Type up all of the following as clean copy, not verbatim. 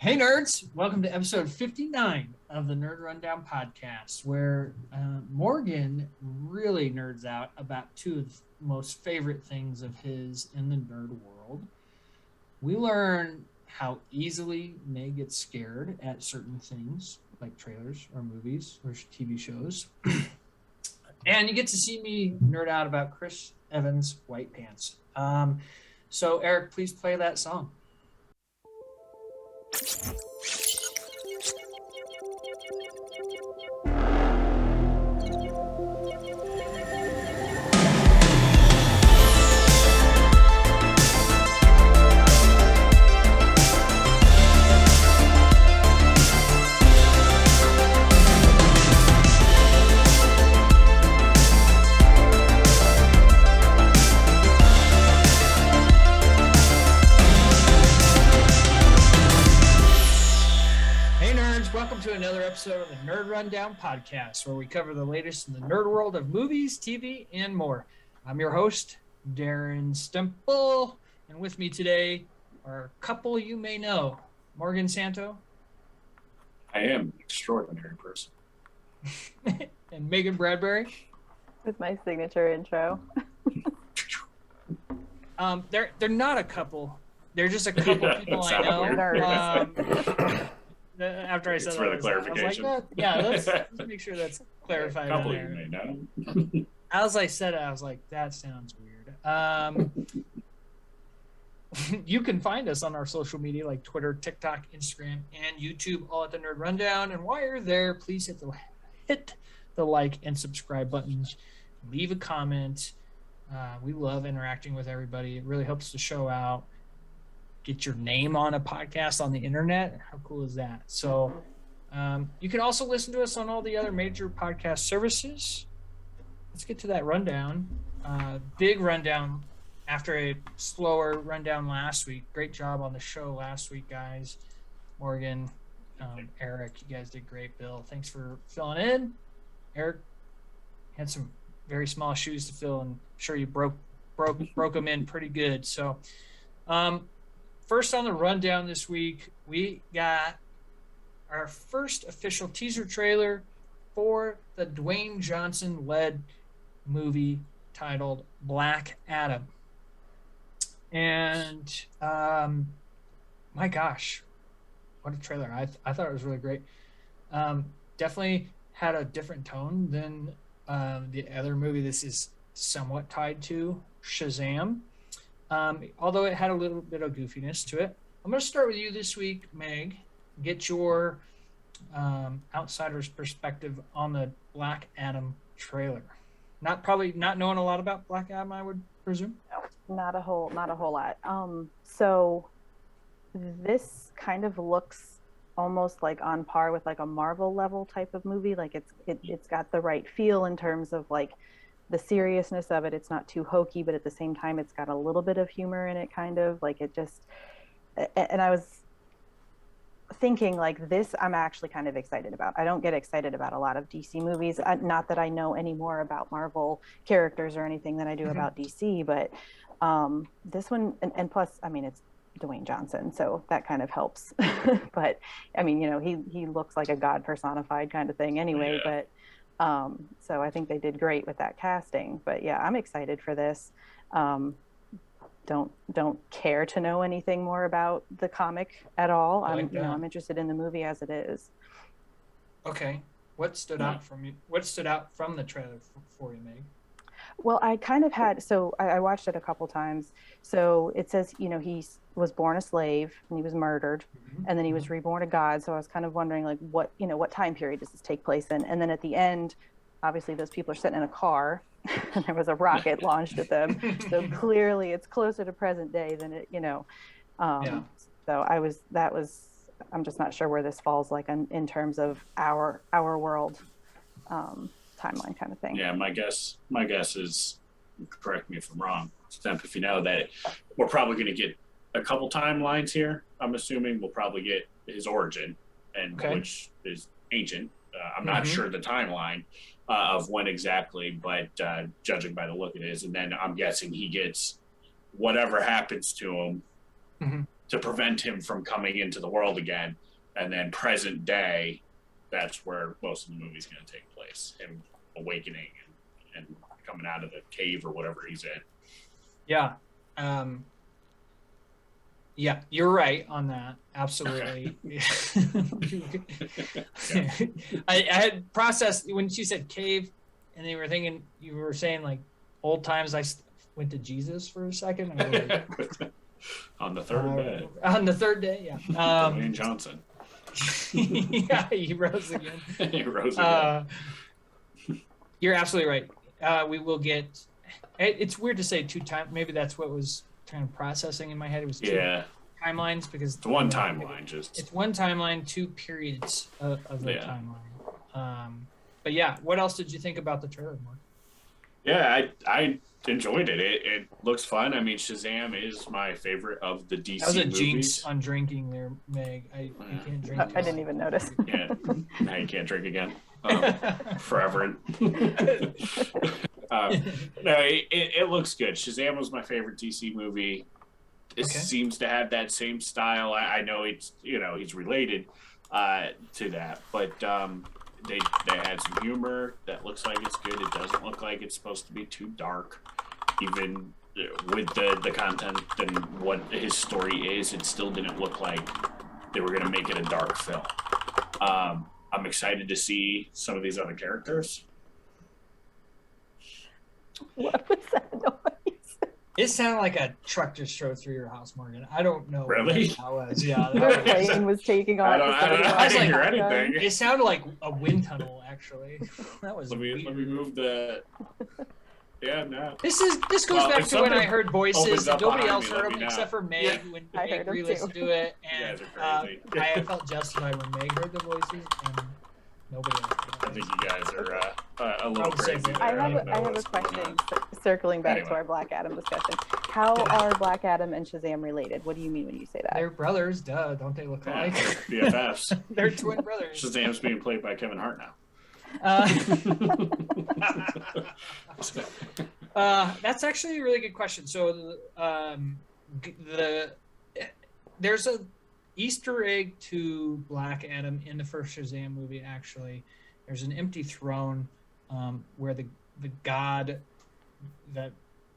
Hey nerds, welcome to episode 59 of the Nerd Rundown podcast, where Morgan really nerds out about two of the most favorite things of his in the nerd world. We learn how easily May gets scared at certain things, like trailers or movies or TV shows. And you get to see me nerd out about Chris Evans' White Pants. So Eric, please play that song. Welcome to another episode of the Nerd Rundown podcast, where we cover the latest in the nerd world of movies, TV, and more. I'm your host, Darren Stemple, and with me today are a couple you may know, Morgan Santo. I am an extraordinary person. And Megan Bradbury. With my signature intro. They're not a couple. They're just a couple people I know. After I said for the clarification. I was like, let's make sure that's clarified. A couple you may know. As I said it, I was like, that sounds weird. You can find us on our social media like Twitter, TikTok, Instagram, and YouTube, all at the Nerd Rundown. And while you're there, please hit the like and subscribe buttons. Leave a comment. We love interacting with everybody. It really helps the show out. Get your name on a podcast on the internet. How cool is that? So you can also listen to us on all the other major podcast services. Let's get to that rundown. Big rundown after a slower rundown last week. Great job on the show last week, guys. Morgan, Eric, you guys did great. Bill, thanks for filling in. Eric had some very small shoes to fill, and I'm sure you broke them in pretty good. So first on the rundown this week, we got our first official teaser trailer for the Dwayne Johnson led movie titled Black Adam. And my gosh, what a trailer. I thought it was really great. Definitely had a different tone than the other movie this is somewhat tied to, Shazam. Although it had a little bit of goofiness to it. I'm going to start with you this week, Meg. Get your outsider's perspective on the Black Adam trailer. Not knowing a lot about Black Adam, I would presume. No, not a whole lot. So this kind of looks almost like on par with like a Marvel level type of movie. Like it's got the right feel in terms of like the seriousness of it. It's not too hokey, but at the same time, it's got a little bit of humor in it, kind of like it just, and I was thinking like this, I'm actually kind of excited about. I don't get excited about a lot of DC movies. Not that I know any more about Marvel characters or anything than I do about DC, but this one, and plus, I mean, it's Dwayne Johnson, so that kind of helps. But I mean, you know, he looks like a god personified kind of thing anyway, but so I think they did great with that casting. But yeah, I'm excited for this. Don't care to know anything more about the comic at all. I'm interested in the movie as it is. Okay. What stood out from you? What stood out from the trailer for you, Meg? Well, I kind of had, so I watched it a couple times. So it says, you know, he was born a slave and he was murdered, and then he was reborn a god. So I was kind of wondering like what time period does this take place in? And then at the end, obviously those people are sitting in a car and there was a rocket launched at them. So clearly it's closer to present day than it, you know. So I'm just not sure where this falls like in terms of our world timeline kind of thing. Yeah, my guess is, correct me if I'm wrong, Stemp, if you know, that we're probably going to get a couple timelines here. I'm assuming we'll probably get his origin, and which is ancient. I'm not sure the timeline of when exactly, but judging by the look it is, and then I'm guessing he gets whatever happens to him to prevent him from coming into the world again. And then present day, that's where most of the movie's going to take place. Him awakening and coming out of the cave or whatever he's in. Yeah. Yeah, you're right on that. Absolutely. I had processed when she said cave, and you were saying like old times. I went to Jesus for a second. I was like, on the third day. On the third day, yeah. Dwayne Johnson. Yeah, he rose again. He rose again. You're absolutely right. We will get. It's weird to say 2 times. Maybe that's what was kind of processing in my head. It was 2 timelines because it's one timeline. It's one timeline, 2 periods of the timeline. But yeah, what else did you think about the trailer, Mark? Yeah, I enjoyed it. It looks fun. I mean, Shazam is my favorite of the DC movies. That was a jinx on drinking there, Meg. I can't drink. I didn't even notice. Yeah, now you can't drink again. Forever. No, it looks good. Shazam was my favorite DC movie. It seems to have that same style. I know it's he's related to that, but they had some humor that looks like it's good. It doesn't look like it's supposed to be too dark, even with the content and what his story is. It still didn't look like they were going to make it a dark film. I'm excited to see some of these other characters. What was that noise? It sounded like a truck just drove through your house, Morgan. I don't know. Really? What that was. Yeah. The plane was taking off. I didn't hear anything. It sounded like a wind tunnel, actually. That was weird. Let me move the... Yeah, no. This goes back to when I heard voices and nobody else heard them except for Meg. Yeah. When Meg re-listened to it, and I felt justified when Meg heard the voices and nobody else. I think you guys are a little crazy. I have a question. Circling back to our Black Adam discussion, how are Black Adam and Shazam related? What do you mean when you say that? They're brothers, duh. Don't they look alike? BFFs. They're twin brothers. Shazam's being played by Kevin Hart now. That's actually a really good question. So there's a Easter egg to Black Adam in the first Shazam movie. Actually, there's an empty throne where the god that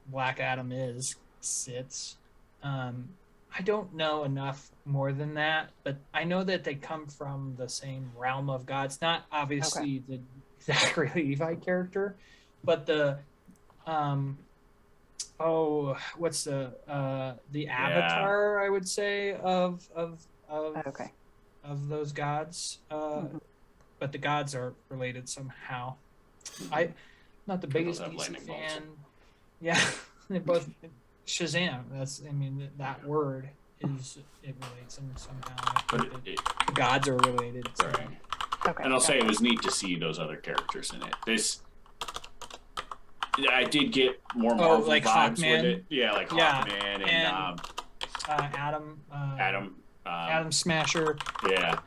Black Adam sits. I don't know enough more than that, but I know that they come from the same realm of gods. Not obviously the Zachary Levi character, but the what's the avatar, I would say, of those gods. But the gods are related somehow. I'm not the biggest DC fan. Yeah, they both Shazam. That word it relates them somehow. But the gods are related. So. Right. Okay. And I'll say it was neat to see those other characters in it. I did get more Marvel like vibes Hawkman. with it. Yeah, like Hawkman and Adam Smasher. Yeah.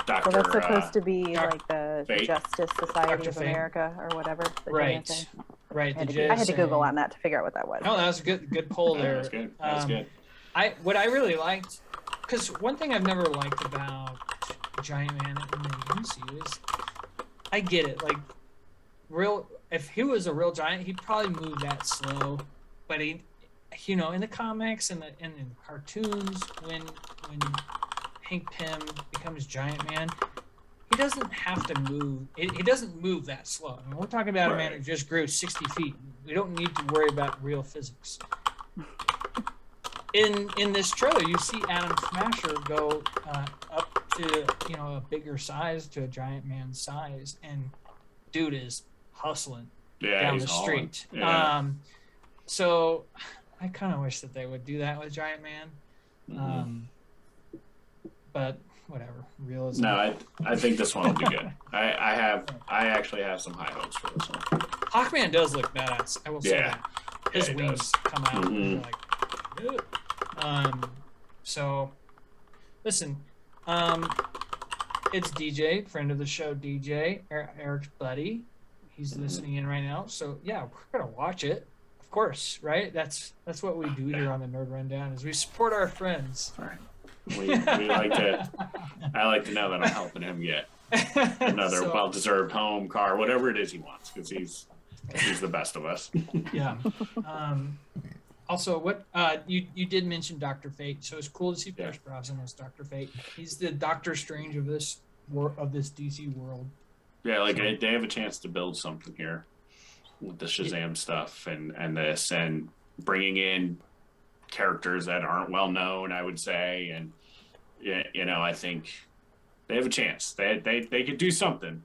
Doctor. Well, that's supposed to be like the Fate. Justice Society Dr. of Fate. America or whatever. Right. Right. I had to Google on that to figure out what that was. Oh, that was a good poll there. That was good. What I really liked, because one thing I've never liked about Giant Man in the MCU is, I get it. Like, if he was a real giant, he'd probably move that slow. But in the comics and in cartoons, when Hank Pym becomes Giant Man, he doesn't have to move. He doesn't move that slow. I mean, we're talking about a man who just grew 60 feet. We don't need to worry about real physics. In this trailer, you see Adam Smasher go up to a bigger size, to a Giant Man's size, and dude is hustling down the street. Yeah. So I kind of wish that they would do that with Giant Man. Mm-hmm. But whatever. Realism. No, I think this one will be good. I actually have some high hopes for this one. Hawkman does look badass. I will say that. His wings come out and you're like, good. So listen, it's DJ, friend of the show, DJ, Eric's buddy. He's listening in right now. So yeah, we're gonna watch it. Of course, right? That's what we do here on the Nerd Rundown is we support our friends. All right. We like to. I like to know that I'm helping him get another well-deserved home, car, whatever it is he wants, because he's the best of us. Yeah. Also, what you did mention Dr. Fate, so it's cool to see Pierce Brosnan as Dr. Fate. He's the Doctor Strange of this DC world. Yeah, like they have a chance to build something here with the Shazam stuff and this, and bringing in characters that aren't well known, I would say, and I think they have a chance. They could do something.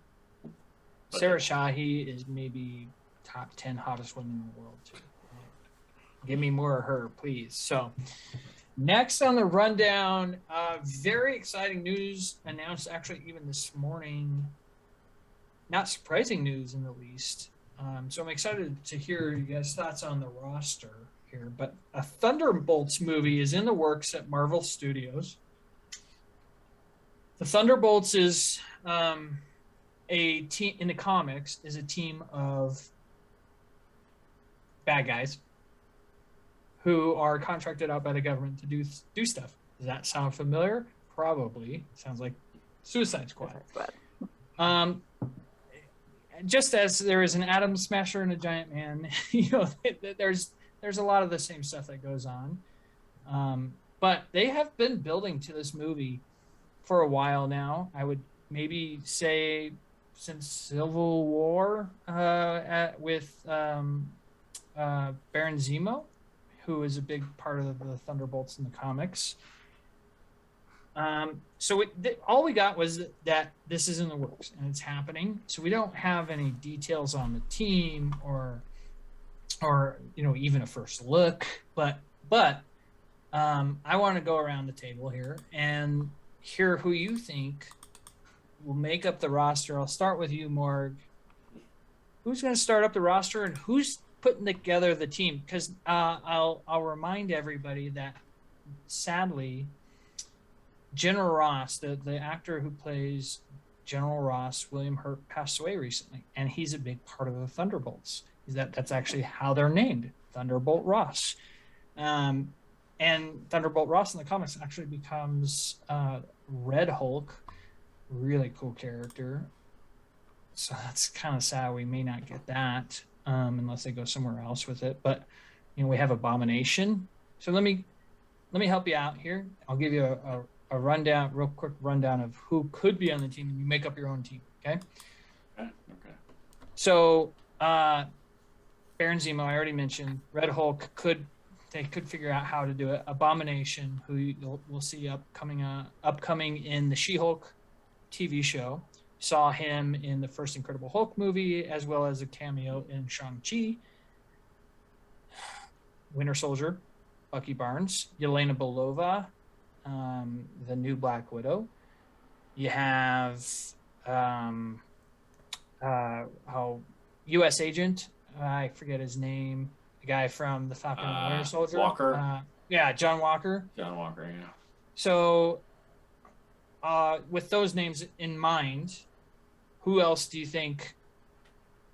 Sarah Shahi is maybe top 10 hottest women in the world too. Give me more of her, please. So next on the rundown, very exciting news announced actually even this morning. Not surprising news in the least. So I'm excited to hear you guys' thoughts on the roster here. But a Thunderbolts movie is in the works at Marvel Studios. The Thunderbolts is a team in the comics, is a team of bad guys who are contracted out by the government to do stuff. Does that sound familiar? Probably. Sounds like Suicide Squad. Just as there is an Atom Smasher and a Giant Man, there's a lot of the same stuff that goes on. But they have been building to this movie for a while now. I would maybe say since Civil War with Baron Zemo, who is a big part of the Thunderbolts in the comics. So all we got was that this is in the works and it's happening. So we don't have any details on the team or even a first look. But I want to go around the table here and hear who you think will make up the roster. I'll start with you, Morg. Who's going to start up the roster and who's putting together the team? Because I'll remind everybody that sadly, General Ross, the actor who plays General Ross, William Hurt, passed away recently, and he's a big part of the Thunderbolts. That's actually how they're named, Thunderbolt Ross. And Thunderbolt Ross in the comics actually becomes Red Hulk, really cool character. So that's kind of sad. We may not get that unless they go somewhere else with it. But we have Abomination. So let me help you out here. I'll give you a rundown, real quick rundown of who could be on the team, and you make up your own team. Okay. Okay. So Baron Zemo, I already mentioned. Red Hulk they could figure out how to do it. Abomination, who we'll see upcoming in the She-Hulk TV show. Saw him in the first Incredible Hulk movie, as well as a cameo in Shang-Chi. Winter Soldier, Bucky Barnes. Yelena Belova, the new Black Widow. You have U.S. agent, I forget his name, the guy from the Falcon and the Winter Soldier. Walker. John Walker. John Walker, yeah. So with those names in mind, who else do you think,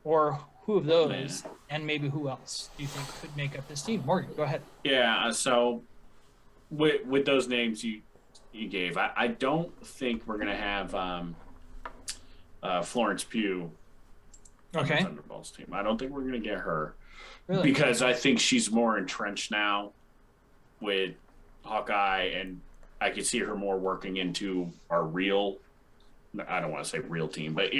or who of those, and maybe who else do you think could make up this team? Morgan, go ahead. Yeah, so with those names you gave, I don't think we're going to have Florence Pugh on the Thunderbolts team. I don't think we're going to get her. Really? Because I think she's more entrenched now with Hawkeye, and I could see her more working into our real, I don't want to say real team, but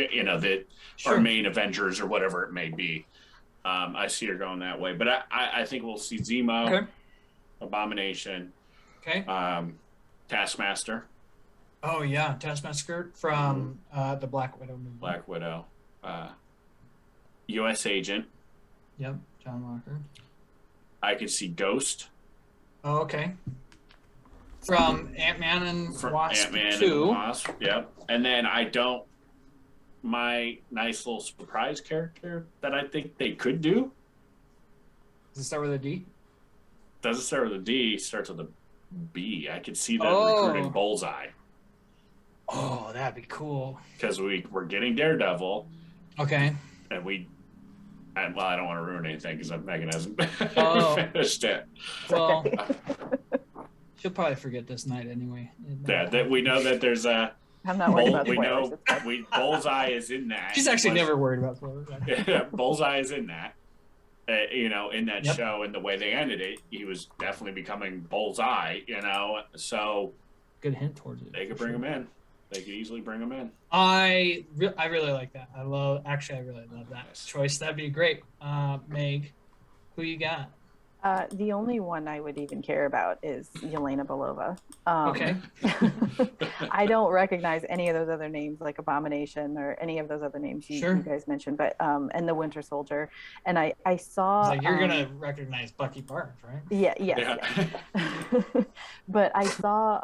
our main Avengers or whatever it may be. I see her going that way, but I think we'll see Zemo, Abomination, Taskmaster. Oh yeah, Taskmaster from the Black Widow movie. Black Widow, U.S. Agent. Yep, John Walker. I could see Ghost. Oh, okay. From Ant-Man and Wasp 2. And Wasp, yep. And then my nice little surprise character that I think they could do. Does it start with a D? Doesn't start with a D, starts with a B. I could see them recruiting Bullseye. Oh, that'd be cool. Because we're getting Daredevil. Okay. And we I don't want to ruin anything because Megan hasn't finished it. Well, she'll probably forget this night anyway. Yeah, that we know that there's a. I'm not worried about We spoilers. know Bullseye is in that. She's actually never worried about spoilers. Yeah, Bullseye is in that. In that Yep. show, and the way they ended it, he was definitely becoming Bullseye. So Good hint towards it. they could bring him in. They could easily bring him in. I really like that. I really love that choice. That'd be great. Meg, who you got? The only one I would even care about is Yelena Belova. Okay. I don't recognize any of those other names, like Abomination or any of those other names you guys mentioned, but and the Winter Soldier. And I saw Like you're gonna recognize Bucky Barnes, right? Yeah. But I saw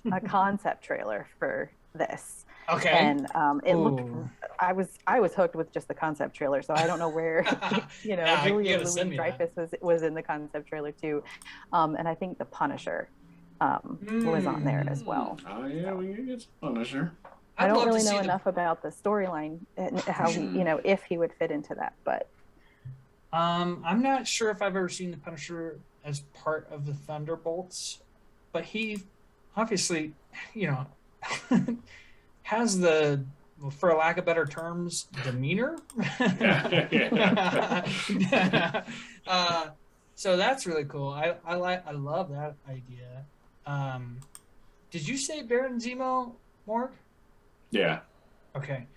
a concept trailer for this. Okay. And it looked. I was hooked with just the concept trailer, so I don't know where Julia Louis-Dreyfus was in the concept trailer too, and I think the Punisher was on there as well. Oh yeah, we can get Punisher. I don't really know enough about the storyline and how if he would fit into that, but I'm not sure if I've ever seen the Punisher as part of the Thunderbolts, but he obviously has the, for lack of better terms, demeanor. So that's really cool. I love that idea. Did you say Baron Zemo, Morg? Yeah. Okay.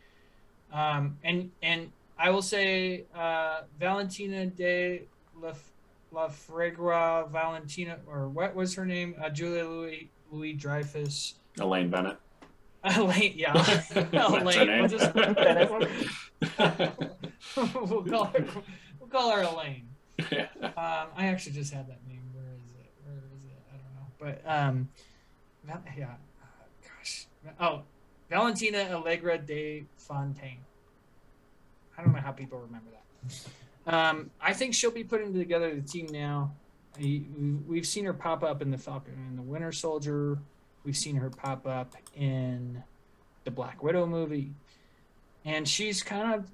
And I will say Valentina de La Fregra Valentina, or what was her name? Julia Louis Dreyfus. Elaine Bennett. Elaine, yeah. Elaine. We'll call her Elaine. Yeah. I actually just had that name. Where is it? I don't know. But yeah. Gosh. Oh, Valentina Allegra de Fontaine. I don't know how people remember that. I think she'll be putting together the team now. We've seen her pop up in the Falcon and the Winter Soldier. We've seen her pop up in the Black Widow movie, and she's kind of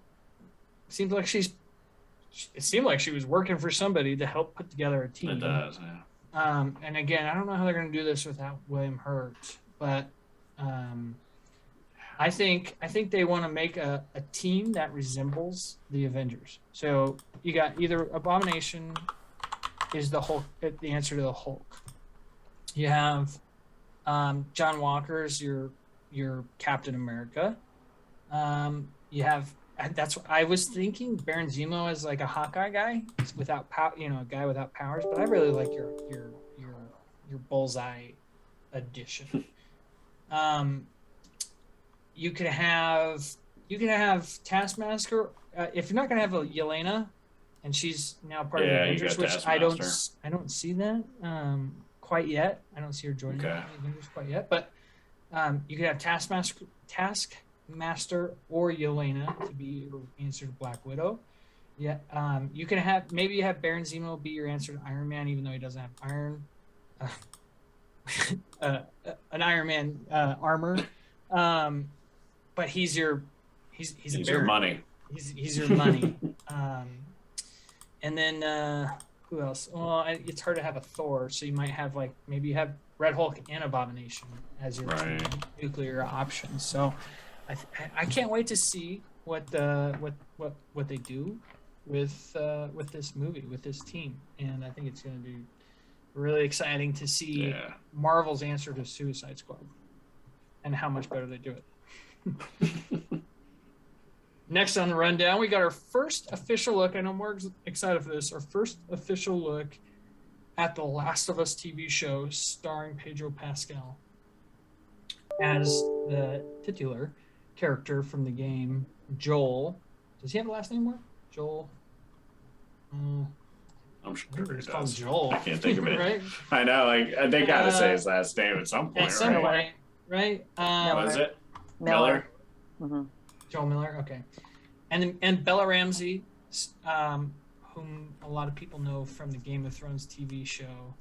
it seemed like she was working for somebody to help put together a team. It does, yeah. And again, I don't know how they're going to do this without William Hurt, but I think they want to make a team that resembles the Avengers. So you got either Abomination is the Hulk, the answer to the Hulk. You have John Walker's your Captain America. You have that's what I was thinking. Baron Zemo is like a Hawkeye guy without a guy without powers. But I really like your Bullseye addition. You can have Taskmaster. If you're not gonna have a Yelena, and she's now part of the Avengers, which I don't see that quite yet. I don't see her joining the Avengers quite yet. But you could have Taskmaster or Yelena to be your answer to Black Widow. Yeah, you can have Baron Zemo be your answer to Iron Man, even though he doesn't have an Iron Man armor. But he's your money. He's your money. And then who else? Well, it's hard to have a Thor, so you might have maybe you have Red Hulk and Abomination as your nuclear options. So I can't wait to see what they do with this movie, with this team, and I think it's going to be really exciting to see Marvel's answer to Suicide Squad and how much better they do it. Next on the rundown, we got our first official look. I know Mark's excited for this. Our first official look at the Last of Us TV show starring Pedro Pascal as the titular character from the game, Joel. Does he have a last name, Mark? Joel? I'm sure it's called Joel. I can't think of it. Right? I know. They got to say his last name at some point, at some point, right? Was it? Miller. Mm-hmm. Joel Miller, okay. And Bella Ramsey, whom a lot of people know from the Game of Thrones TV show,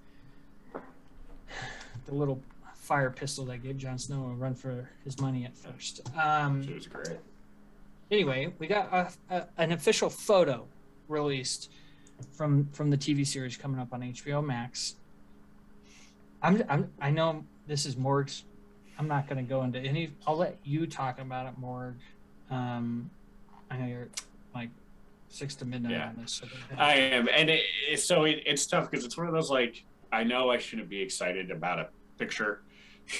the little fire pistol that gave Jon Snow a run for his money at first. She was great. anyway, we got an official photo released from the TV series coming up on HBO Max. I know this is Morg's. I'm not going to go into any. I'll let you talk about it, Morg. I know you're like 6 to midnight on this. So I am, and it's tough because it's one of those like I know I shouldn't be excited about a picture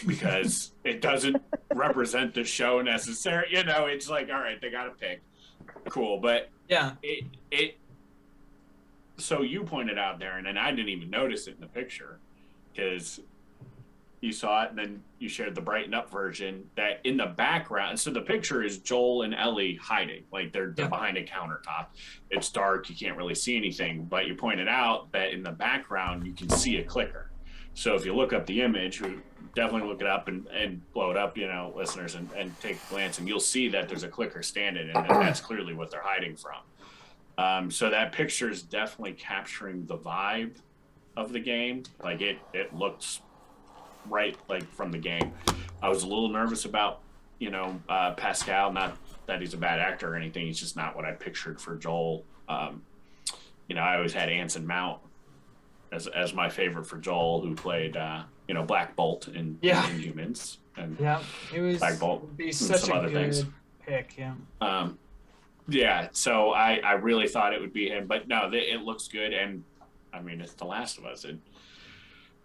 because it doesn't represent the show necessarily. You know, it's like all right, they got to pick, cool, but yeah, it. So you pointed out, Darren, and I didn't even notice it in the picture because you saw it and then you shared the brightened up version that in the background. So the picture is Joel and Ellie hiding, like they're behind a countertop. It's dark. You can't really see anything, but you pointed out that in the background, you can see a clicker. So if you look up the image, we definitely look it up and blow it up, you know, listeners, and take a glance and you'll see that there's a clicker standing and that's clearly what they're hiding from. So that picture is definitely capturing the vibe of the game. Like it looks right, like from the game. I was a little nervous about, you know, Pascal, not that he's a bad actor or anything. He's just not what I pictured for Joel. You know, I always had Anson Mount as my favorite for Joel, who played, you know, Black Bolt in Inhumans. And it was Black Bolt would be such a good pick. Yeah, so I really thought it would be him, but no, it looks good, and I mean, it's The Last of Us.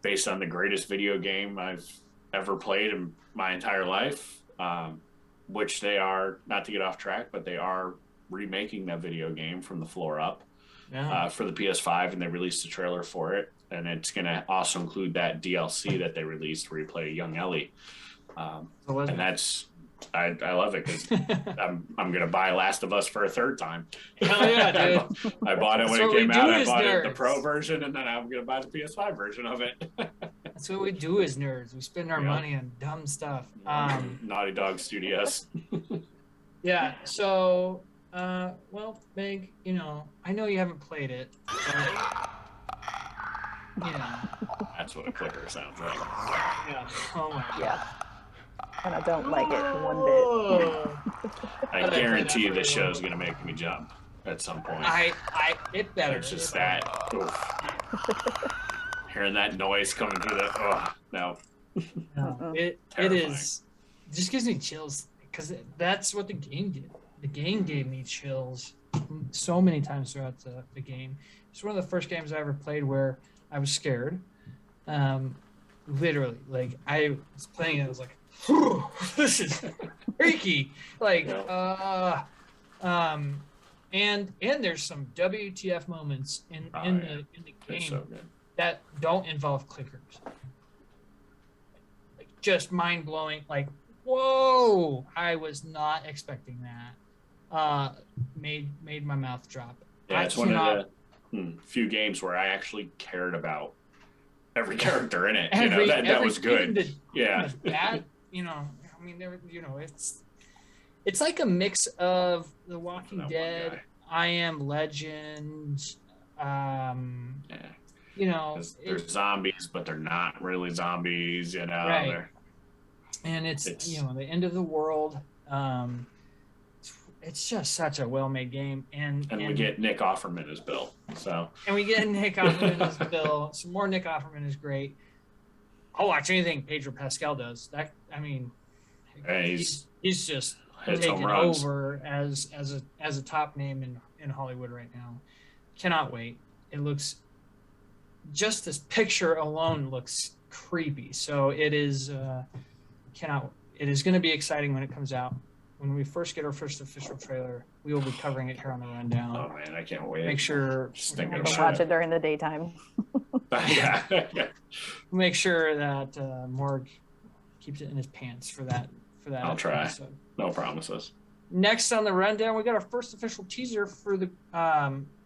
Based on the greatest video game I've ever played in my entire life, which they are, not to get off track, but they are remaking that video game from the floor up for the PS5, and they released a trailer for it, and it's going to also include that DLC that they released where you play a young Ellie. And that's... I love it because I'm gonna buy Last of Us for a third time. Hell yeah, dude! I bought it when it came out. I bought it the Pro version, and then I'm gonna buy the PS5 version of it. That's what we do as nerds. We spend our money on dumb stuff. Naughty Dog Studios. Yeah. So, well, Meg, you know, I know you haven't played it. But, you know, that's what a clicker sounds like. Yeah. Oh my God. Yeah. And I don't like it one bit. I guarantee you this show's gonna make me jump at some point. It better. It's just that. Hearing that noise coming through the. No. It is. It just gives me chills because that's what the game did. The game gave me chills so many times throughout the game. It's one of the first games I ever played where I was scared. Literally, like I was playing it, I was like, this is freaky. Like, and there's some WTF moments in the game that don't involve clickers. Like, just mind blowing. Like, whoa! I was not expecting that. Made my mouth drop. Yeah, it's one of the few games where I actually cared about every character in it. You know, that was good. That, you know, I mean, it's like a mix of The Walking Dead, I Am Legend, you know, they're zombies, but they're not really zombies, you know. Right. And it's you know, the end of the world. It's just such a well-made game, and we get Nick Offerman as Bill. And we get Nick Offerman as Bill. Some more Nick Offerman is great. I'll watch anything Pedro Pascal does. That, I mean, he's just taking over as a top name in Hollywood right now. Cannot wait. It looks, just this picture alone looks creepy. So it is it is going to be exciting when it comes out. When we first get our first official trailer, we will be covering it here on the Rundown. Oh man, I can't wait. Make sure I can watch it during the daytime. Yeah. Make sure that Morg keeps it in his pants for that. I'll try. Episode. No promises. Next on the Rundown, we got our first official teaser for the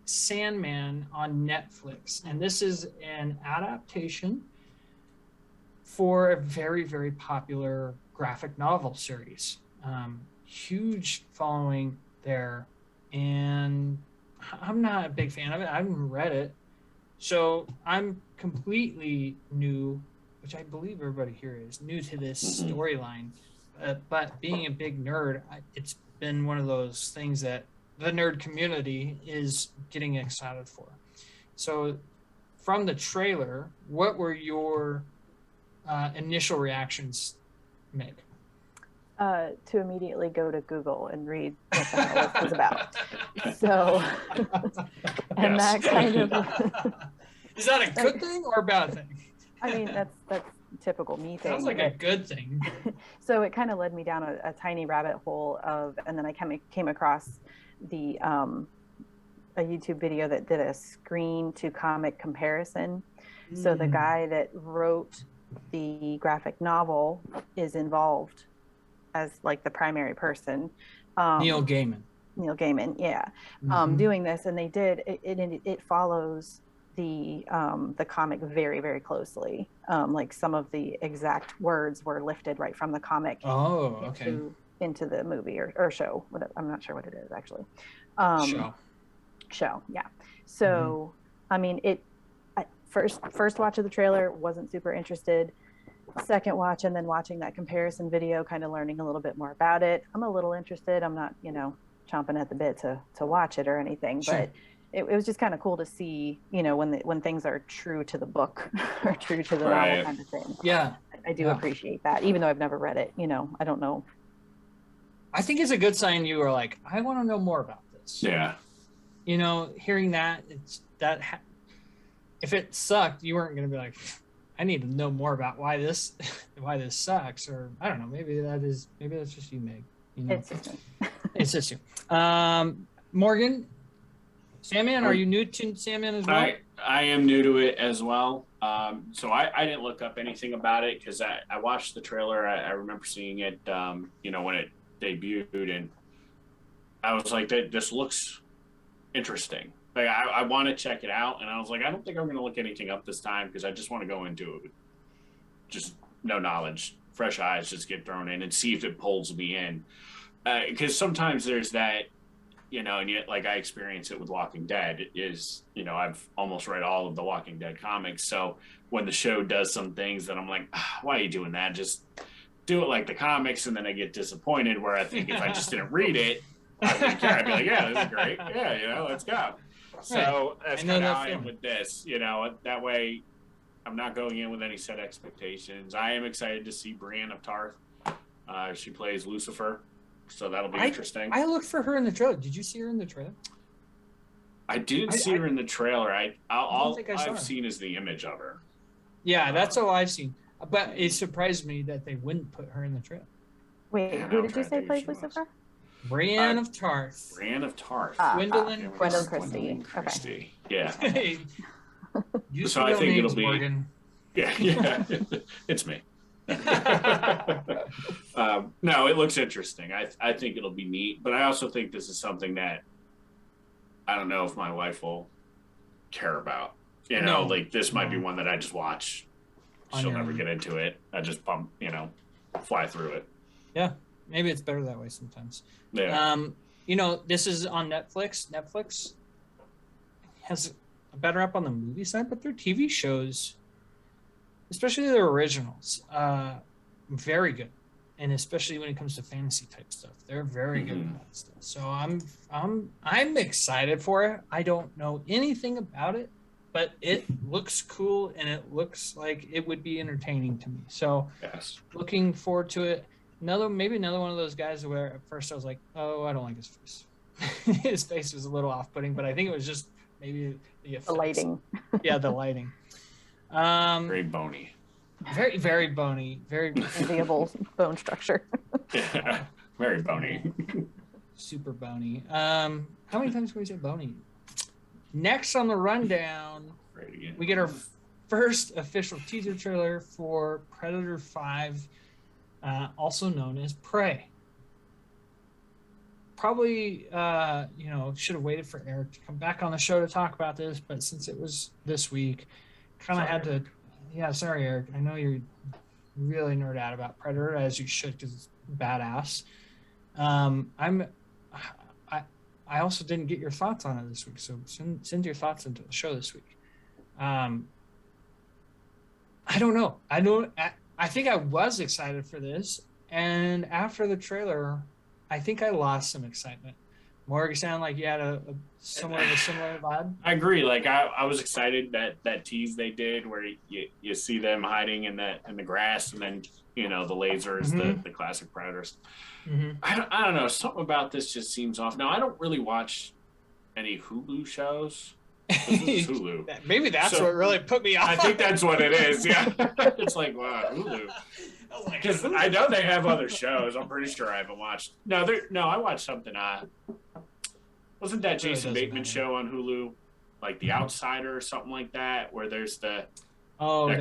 Sandman on Netflix, and this is an adaptation for a very, very popular graphic novel series. Huge following there, and I'm not a big fan of it. I haven't read it, so I'm completely new, which I believe everybody here is new to this storyline. But being a big nerd, it's been one of those things that the nerd community is getting excited for. So from the trailer, what were your initial reactions, Meg? To immediately go to Google and read what the hell this was about. So, and Yes. that kind of Is that a good thing or a bad thing? I mean, that's typical me thing. Sounds like a good thing. So it kind of led me down a tiny rabbit hole and then I came across the a YouTube video that did a screen to comic comparison. So the guy that wrote the graphic novel is involved as like the primary person. Neil Gaiman, yeah. Doing this, and they did it follows the comic very, very closely. Like some of the exact words were lifted right from the comic into the movie or show. I'm not sure what it is actually. Show, yeah. So I mean, first watch of the trailer, wasn't super interested. Second watch and then watching that comparison video, kind of learning a little bit more about it, I'm a little interested. I'm not, chomping at the bit to watch it or anything, but it was just kind of cool to see, when things are true to the book or true to the novel kind of thing. Yeah, I do appreciate that, even though I've never read it. I don't know. I think it's a good sign you were like, I want to know more about this. Yeah. Hearing that, if it sucked, you weren't going to be like, I need to know more about why this sucks, or I don't know. Maybe that's just you, Meg. It's just me. It's just you. Morgan, Sandman, are you new to Sandman as well? I am new to it as well. So I didn't look up anything about it because I watched the trailer. I remember seeing it, when it debuted, and I was like, this looks interesting. Like I want to check it out, and I was like, I don't think I'm going to look anything up this time because I just want to go into it with just no knowledge, fresh eyes, just get thrown in and see if it pulls me in. Because sometimes there's that, and yet like I experience it with Walking Dead. I've almost read all of the Walking Dead comics, so when the show does some things that I'm like, why are you doing that? Just do it like the comics, and then I get disappointed. Where I think if I just didn't read it, I'd be like, yeah, this is great. Yeah, let's go. So that's kind of how I am with this. That way I'm not going in with any set expectations. I am excited to see Brienne of Tarth. She plays Lucifer, so that'll be interesting. I looked for her in the trailer. Did you see her in the trailer? I didn't see her in the trailer. All I've seen is the image of her. Yeah, that's all I've seen. But it surprised me that they wouldn't put her in the trailer. Wait, who did you say plays Lucifer? Brienne of Tarth. Brienne of Tarth. Gwendolyn Christie. Okay. Yeah. So I think it'll be. Morgan. Yeah. It's me. No, it looks interesting. I think it'll be neat, but I also think this is something that I don't know if my wife will care about. Like this might be one that I just watch. She'll never get into it. I just fly through it. Yeah. Maybe it's better that way sometimes. Yeah. This is on Netflix. Netflix has a better up on the movie side, but their TV shows, especially their originals, very good. And especially when it comes to fantasy type stuff, they're very good at that stuff. So I'm excited for it. I don't know anything about it, but it looks cool and it looks like it would be entertaining to me. So looking forward to it. Maybe another one of those guys where at first I was like, oh, I don't like his face. His face was a little off-putting, but I think it was just maybe the lighting. Yeah, the lighting. Very bony. Very, very bony. Very enviable bone structure. Yeah, very bony. Super bony. How many times can we say bony? Next on the rundown, we get our first official teaser trailer for Predator 5. Also known as Prey. Probably, should have waited for Eric to come back on the show to talk about this, but since it was this week, kind of had to. Yeah, sorry, Eric. I know you're really nerd out about Predator, as you should, because it's badass. I also didn't get your thoughts on it this week, so send your thoughts into the show this week. I don't know. I think I was excited for this, and after the trailer, I think I lost some excitement. Morgan, sound like you had a similar vibe. I agree. Like I was excited that tease they did where you see them hiding in the grass, and then the lasers, the classic Predators. Mm-hmm. I don't know. Something about this just seems off. Now I don't really watch any Hulu shows. This is Hulu. Maybe that's what really put me off. I think that's what it is. Yeah, it's like wow, Hulu. Because I know they have other shows. I'm pretty sure I haven't watched. No, I watched something. Wasn't that Jason Bateman show on Hulu, like The Outsider or something like that, where there's that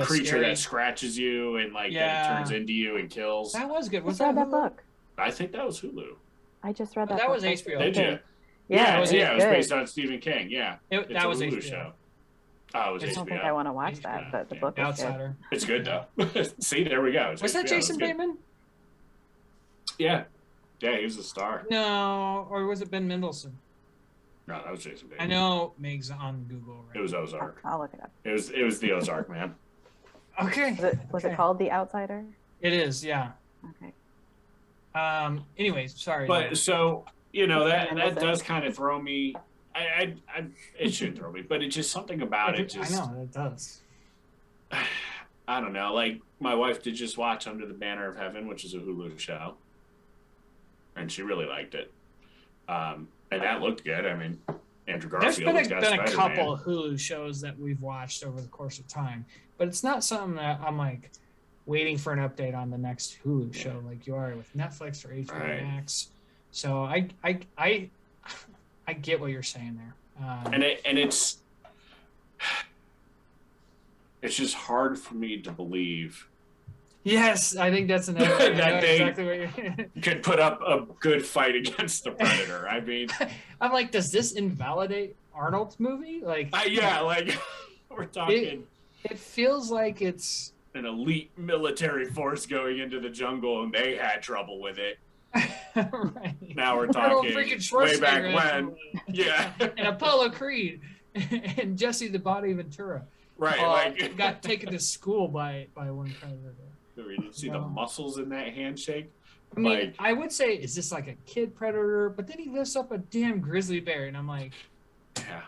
creature that scratches you and then it turns into you and kills. That was good. Was that book? I think that was Hulu. I just read that. That book. was HBO. Did you? Yeah, it was based on Stephen King. Yeah, that was a Hulu HBO. show. Oh, it was I HBO. don't think I want to watch that, but the book is Outsider. Good. It's good though. See, there we go. Was that Jason Bateman? Yeah, he was a star. No, or was it Ben Mendelsohn? No, that was Jason Bateman. I know Meg's on Google. Right? It was Ozark. I'll look it up. It was the Ozark man. Okay. Was it called The Outsider? It is, yeah. Okay. Anyways, sorry. But so that does kind of throw me. I it shouldn't throw me, but it's just something about it. Just I know it does. I don't know. Like my wife did just watch Under the Banner of Heaven, which is a Hulu show, and she really liked it. And that looked good. I mean, Andrew Garfield. There's been a couple of Hulu shows that we've watched over the course of time, but it's not something that I'm like waiting for an update on the next Hulu show like you are with Netflix or HBO Max. So I get what you're saying there. And it's just hard for me to believe. Yes, I think that's another that they exactly what you're could put up a good fight against the Predator. I mean, I'm like, does this invalidate Arnold's movie? Like, we're talking. It feels like it's an elite military force going into the jungle, and they had trouble with it. Right. Now we're talking way back when. Yeah. And Apollo Creed and Jesse the Body Ventura. Right. Got taken to school by one Predator. Did you see the muscles in that handshake? I mean, I would say, is this like a kid Predator? But then he lifts up a damn grizzly bear, and I'm like, yeah.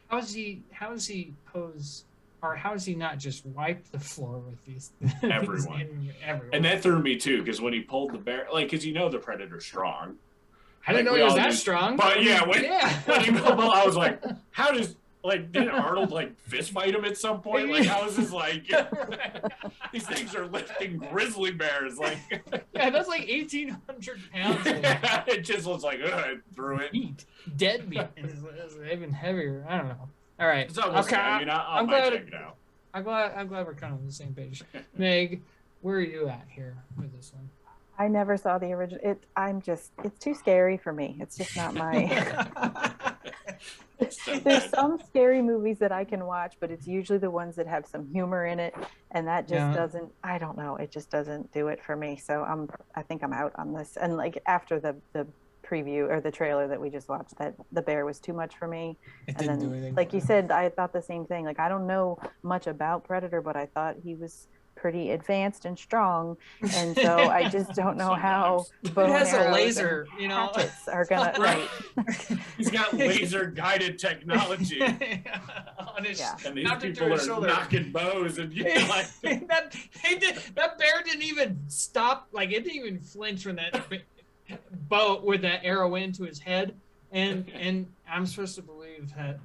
How is he pose, or how does he not just wipe the floor with these? Everyone. Everyone. And that threw me too, because when he pulled the bear, because the Predator's strong. I didn't know he was that strong. But when he pulled, I was like, how does didn't Arnold fist fight him at some point? Like, how is this these things are lifting grizzly bears? Yeah, that's 1,800 pounds. It just looks like I threw it. Meat, dead meat. It's even heavier. I don't know. All right. So okay. I mean, I'm glad check it out. I'm glad we're kind of on the same page. Meg, where are you at here with this one? I never saw the original. It's too scary for me. It's just not my. There's some scary movies that I can watch, but it's usually the ones that have some humor in it, and that just doesn't. I don't know. It just doesn't do it for me. So I think I'm out on this. And after the preview or the trailer that we just watched, that the bear was too much for me. It didn't do anything. Like you said, I thought the same thing. I don't know much about Predator, but I thought he was pretty advanced and strong, and so I just don't know how bow and arrows a laser, hatchets are gonna right. He's got laser guided technology on his, and these people are knocking bows, and that bear didn't even stop. It didn't even flinch when that bow with that arrow into his head, and I'm supposed to believe that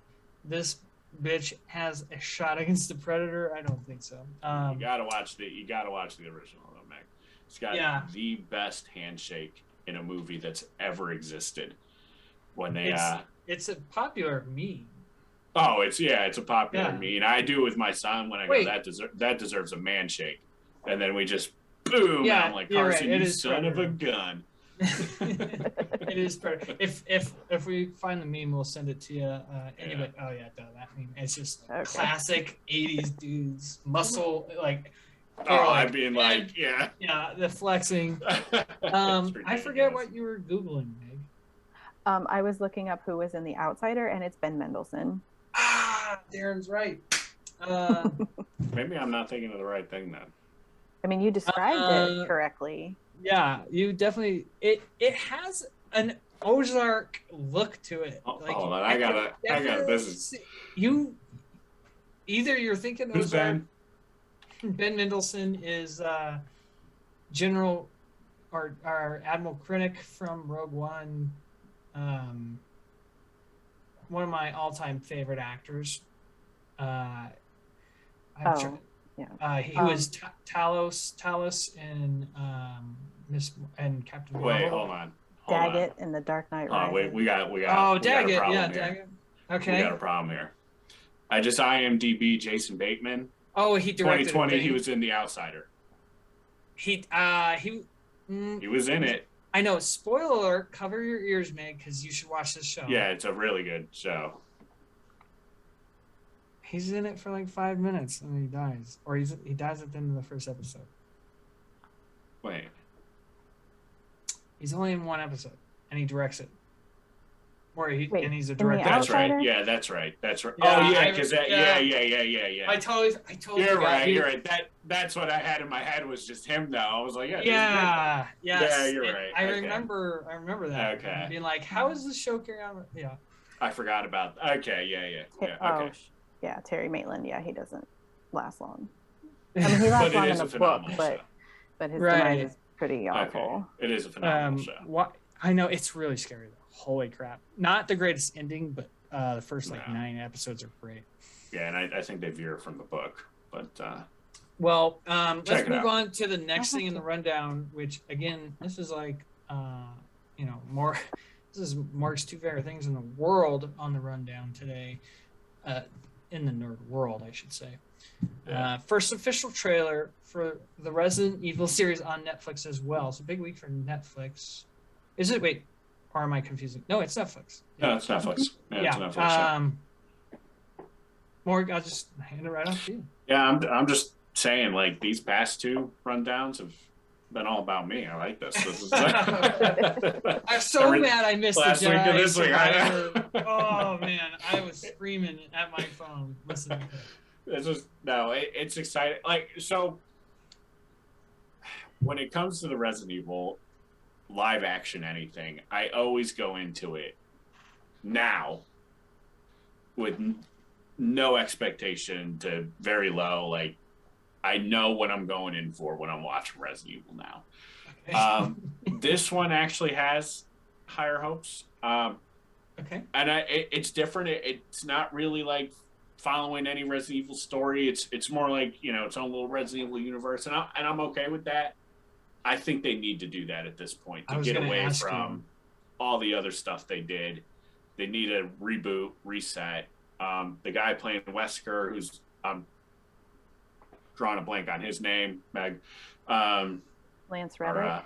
this bitch has a shot against the Predator. I don't think so. You gotta watch the original though, Mac. It's got the best handshake in a movie that's ever existed. When they it's a popular meme. Oh, it's a popular meme. I do it with my son when I go, that deserves a man shake, and then we just boom. Yeah, and I'm like, Carson, you son of a gun. It is Predator. If we find the meme, we'll send it to you. Anyway, that meme. It's just classic '80s dudes, muscle the flexing. I forget what you were googling, Meg. I was looking up who was in The Outsider, and it's Ben Mendelsohn. Darren's right. Maybe I'm not thinking of the right thing then. I mean, you described it correctly. Yeah, you definitely it has an Ozark look to it. Like hold on, I gotta. This is you. Either you're thinking who's Ozark. Ben? Ben Mendelsohn is General or Admiral Krennic from Rogue One. One of my all-time favorite actors. He was Talos in Miss and Captain Marvel. Wait, hold on. Daggett in The Dark Knight Rises. Wait, we got. Oh, Daggett, got a yeah, problem here. Daggett. Okay. We got a problem here. I just IMDb Jason Bateman. Oh, he directed 2020. He was in The Outsider. He was in it. I know. Spoiler alert. Cover your ears, Meg, because you should watch this show. Yeah, it's a really good show. He's in it for like 5 minutes and he dies, or he dies at the end of the first episode. Wait. He's only in one episode, and he directs it. And he's a director. That's right. Yeah, that's right. Yeah, oh yeah, because yeah. I totally. You're right. You're right. That's what I had in my head was just him though. I was like, yes. Yeah, you're right. I remember that. Okay. Being like, how is this show carry on? Yeah. I forgot about. Okay. Yeah. Okay. Yeah, Terry Maitland. Yeah, he doesn't last long. I mean, he lasts long in the book, but his demise is pretty awful. Okay. It is a phenomenal show. I know it's really scary though. Holy crap! Not the greatest ending, but the first 9 episodes are great. Yeah, and I think they veer from the book, but. Let's move on to the next thing in the rundown, which again, this is like, more. This is Mark's 2 favorite things in the world on the rundown today, in the nerd world, I should say. Yeah. First official trailer for the Resident Evil series on Netflix as well. It's a big week for Netflix. Is it? Wait, or am I confusing? No, it's Netflix. No, it's Netflix. Yeah. It's Netflix. Morg, I'll just hand it right off to you. Yeah, I'm just saying, like, these past 2 rundowns have been all about me. I like this. I'm so mad I missed last the week to this week. Oh man, I was screaming at my phone listening to it. It's exciting. Like, so when it comes to the Resident Evil live action anything, I always go into it now with no expectation to very low. Like, I know what I'm going in for when I'm watching Resident Evil now. Okay. This one actually has higher hopes. Okay. And it's different. It's not really like following any Resident Evil story. It's more like, its own little Resident Evil universe, and I'm okay with that. I think they need to do that at this point to get away from all the other stuff they did. They need a reboot, reset. The guy playing Wesker, who's drawing a blank on his name, Meg. Lance Reddick.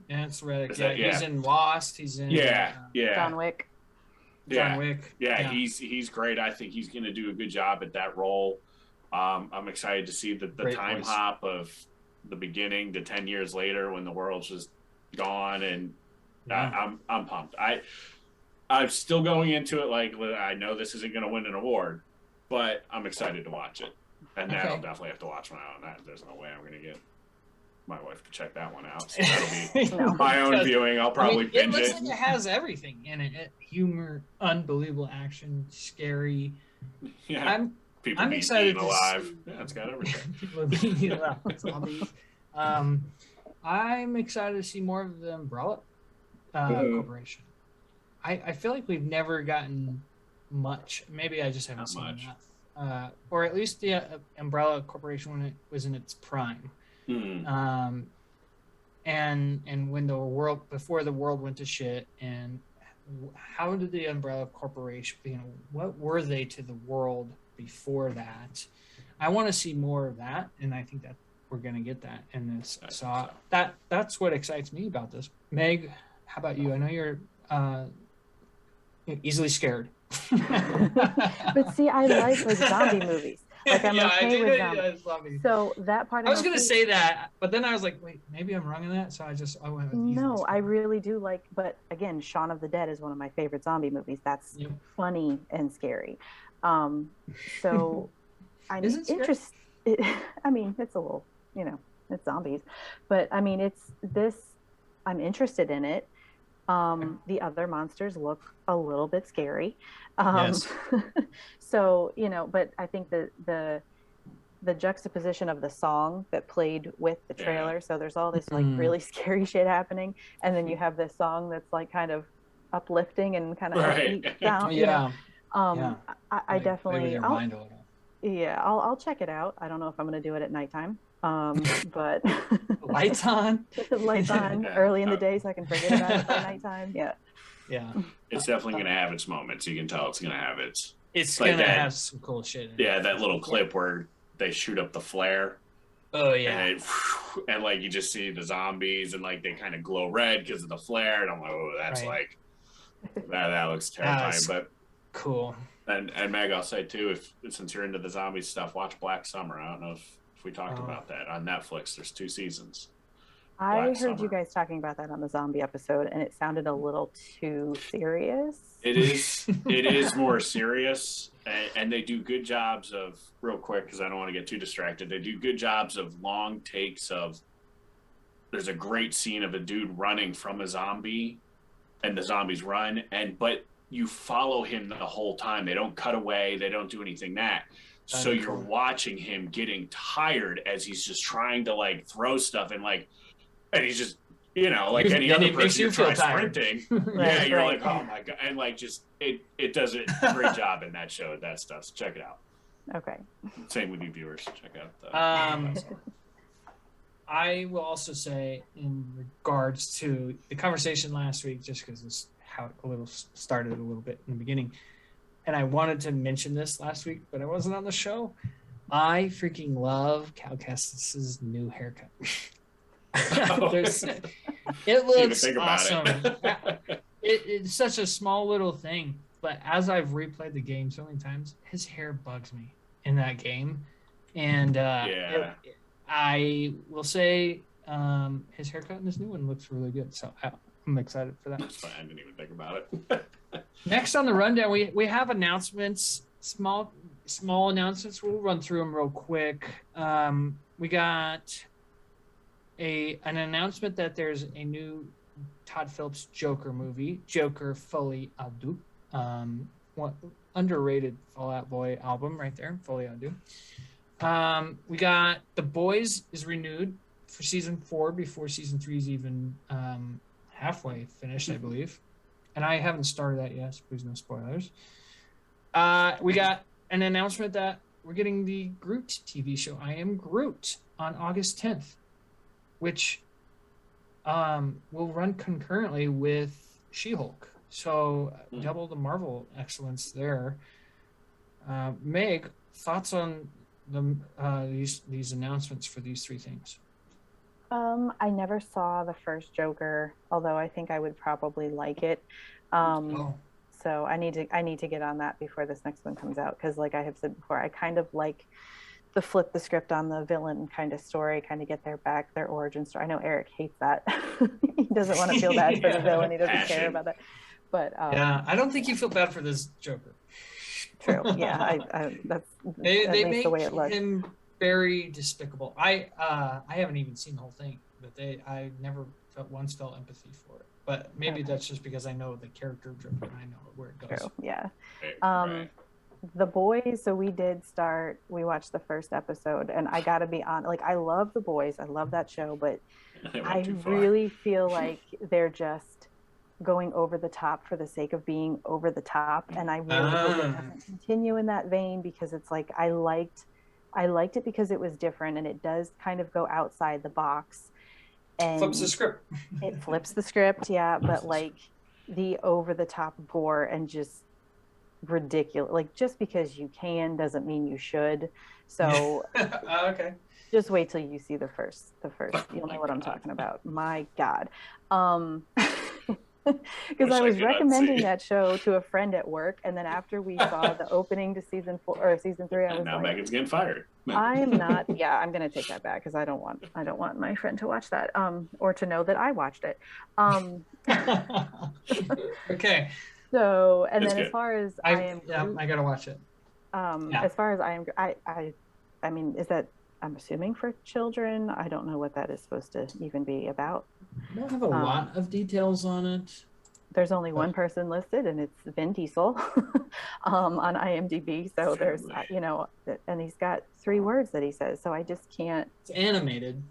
Lance Reddick. Yeah, he's in Lost. He's in John Wick. John Wick. Yeah, he's great. I think he's going to do a good job at that role. I'm excited to see the time hop of the beginning to 10 years later when the world's just gone, and I'm pumped. I'm still going into it like I know this isn't going to win an award, but I'm excited to watch it, and I'll definitely have to watch one out on that. There's no way I'm going to get my wife to check that one out. So that'll be my own viewing. I'll probably binge it. It looks like it has everything in it: humor, unbelievable action, scary. Yeah. I'm excited to alive. Yeah, it's got everything. People being eaten alive. Zombies. I'm excited to see more of the Umbrella Corporation. I feel like we've never gotten much. Maybe I just haven't seen enough. Or at least the Umbrella Corporation when it was in its prime. Mm-hmm. And when before the world went to shit, and how did the Umbrella Corporation, what were they to the world before that? I want to see more of that, and I think that we're going to get that in this. So that's what excites me about this. Meg, how about you? I know you're easily scared. But see, I like zombie movies. Like, I'm okay with zombies. So that part. I was going to say that, but then I was like, wait, maybe I'm wrong in that. So I went with no, I really do like. But again, Shaun of the Dead is one of my favorite zombie movies. That's funny and scary. So I'm interested. I mean, it's a little, it's zombies, but I mean, it's this I'm interested in it. The other monsters look a little bit scary. Yes. So, but I think the juxtaposition of the song that played with the trailer. So there's all this like really scary shit happening, and then you have this song that's like kind of uplifting and kind of upbeat sound. Yeah. I definitely play with your mind a little. Yeah, I'll check it out. I don't know if I'm gonna do it at nighttime. But lights on early in the day so I can forget about it by nighttime. Yeah. It's definitely gonna have its moments. You can tell it's gonna have its. It's like gonna have some cool shit. Yeah, that little clip where they shoot up the flare. Oh yeah. And like you just see the zombies and like they kind of glow red because of the flare, and I'm like, oh, that's like that looks terrifying, but cool. And Meg, I'll say too, if since you're into the zombie stuff, watch Black Summer. I don't know if we talked about that on Netflix. There's 2 seasons. I heard you guys talking about that on the zombie episode, and it sounded a little too serious. It is more serious, and they do good jobs of, real quick, because I don't want to get too distracted, they do good jobs of long takes of, there's a great scene of a dude running from a zombie, and the zombies run, but you follow him the whole time. They don't cut away. They don't do anything so you're watching him getting tired as he's just trying to like throw stuff and he's just, like any other person who tries sprinting. You're like, oh my God. And like, just, it does a great job in that show, that stuff. So check it out. Okay. Same with you viewers. Check out the I will also say in regards to the conversation last week, just because it's how it started a little bit in the beginning. And I wanted to mention this last week, but I wasn't on the show. I freaking love Cal Kestis's new haircut. It looks awesome. It's such a small little thing, but as I've replayed the game so many times, his hair bugs me in that game. And I will say his haircut in this new one looks really good. So I'm excited for that. That's fine. I didn't even think about it. Next on the rundown, we have announcements, small announcements. We'll run through them real quick. We got an announcement that there's a new Todd Phillips Joker movie, Joker Folie à Deux. Underrated Fall Out Boy album right there, Folie à Deux. We got The Boys is renewed for season 4 before season 3 is even halfway finished, I believe. And I haven't started that yet, so please no spoilers. We got an announcement that we're getting the Groot TV show, I Am Groot, on August 10th, which will run concurrently with She-Hulk. So double the Marvel excellence there. Meg, thoughts on these announcements for these 3 things? I never saw the first Joker, although I think I would probably like it. So I need to get on that before this next one comes out, because like I have said before, I kind of like the flip the script on the villain kind of story, kind of get their origin story. I know Eric hates that. He doesn't want to feel bad for the villain. He doesn't care about that. But I don't think you feel bad for this Joker. True. Yeah, they make the way it looks. him very despicable. I haven't even seen the whole thing, but I never once felt empathy for it. But maybe that's just because I know the character driven and I know where it goes. True. Yeah. Right. The Boys. So we watched the first episode, and I gotta be honest, like I love The Boys. I love that show, but I really feel like they're just going over the top for the sake of being over the top, and I really hope it doesn't continue in that vein, because it's like I liked it because it was different, and it does kind of go outside the box. And flips the script. It flips the script, yeah, but like the over the top gore and just ridiculous, like just because you can doesn't mean you should. So okay. Just wait till you see the first. You'll know what I'm talking about. My God. Because I was recommending that show to a friend at work, and then after we saw the opening to season 4 or season 3, I was now Megan's getting fired. I am not. Yeah, I'm gonna take that back, because I don't want my friend to watch that, or to know that I watched it. Okay. So, and it's then good. As far as I gotta watch it. As far as I mean, is that I'm assuming for children. I don't know what that is supposed to even be about. I don't have a lot of details on it. There's only one person listed, and it's Vin Diesel on IMDb. So there's, and he's got 3 words that he says. So I just can't. It's animated.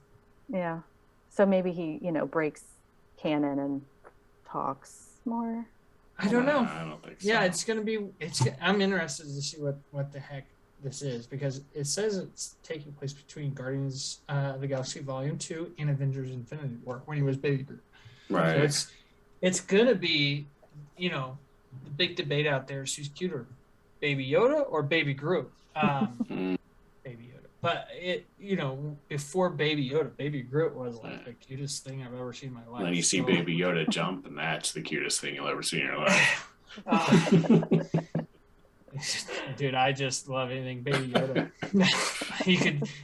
Yeah. So maybe he, breaks canon and talks more. I don't know. I don't think so. Yeah, it's gonna be. I'm interested to see what the heck this is, because it says it's taking place between Guardians of the Galaxy Volume 2 and Avengers Infinity War, when he was Baby Groot. Right. So it's gonna be, the big debate out there is who's cuter, Baby Yoda or Baby Groot. Baby Yoda. But before Baby Yoda, Baby Groot was like the cutest thing I've ever seen in my life. And then you see Baby Yoda jump, and that's the cutest thing you'll ever see in your life. Dude, I just love anything Baby Yoda.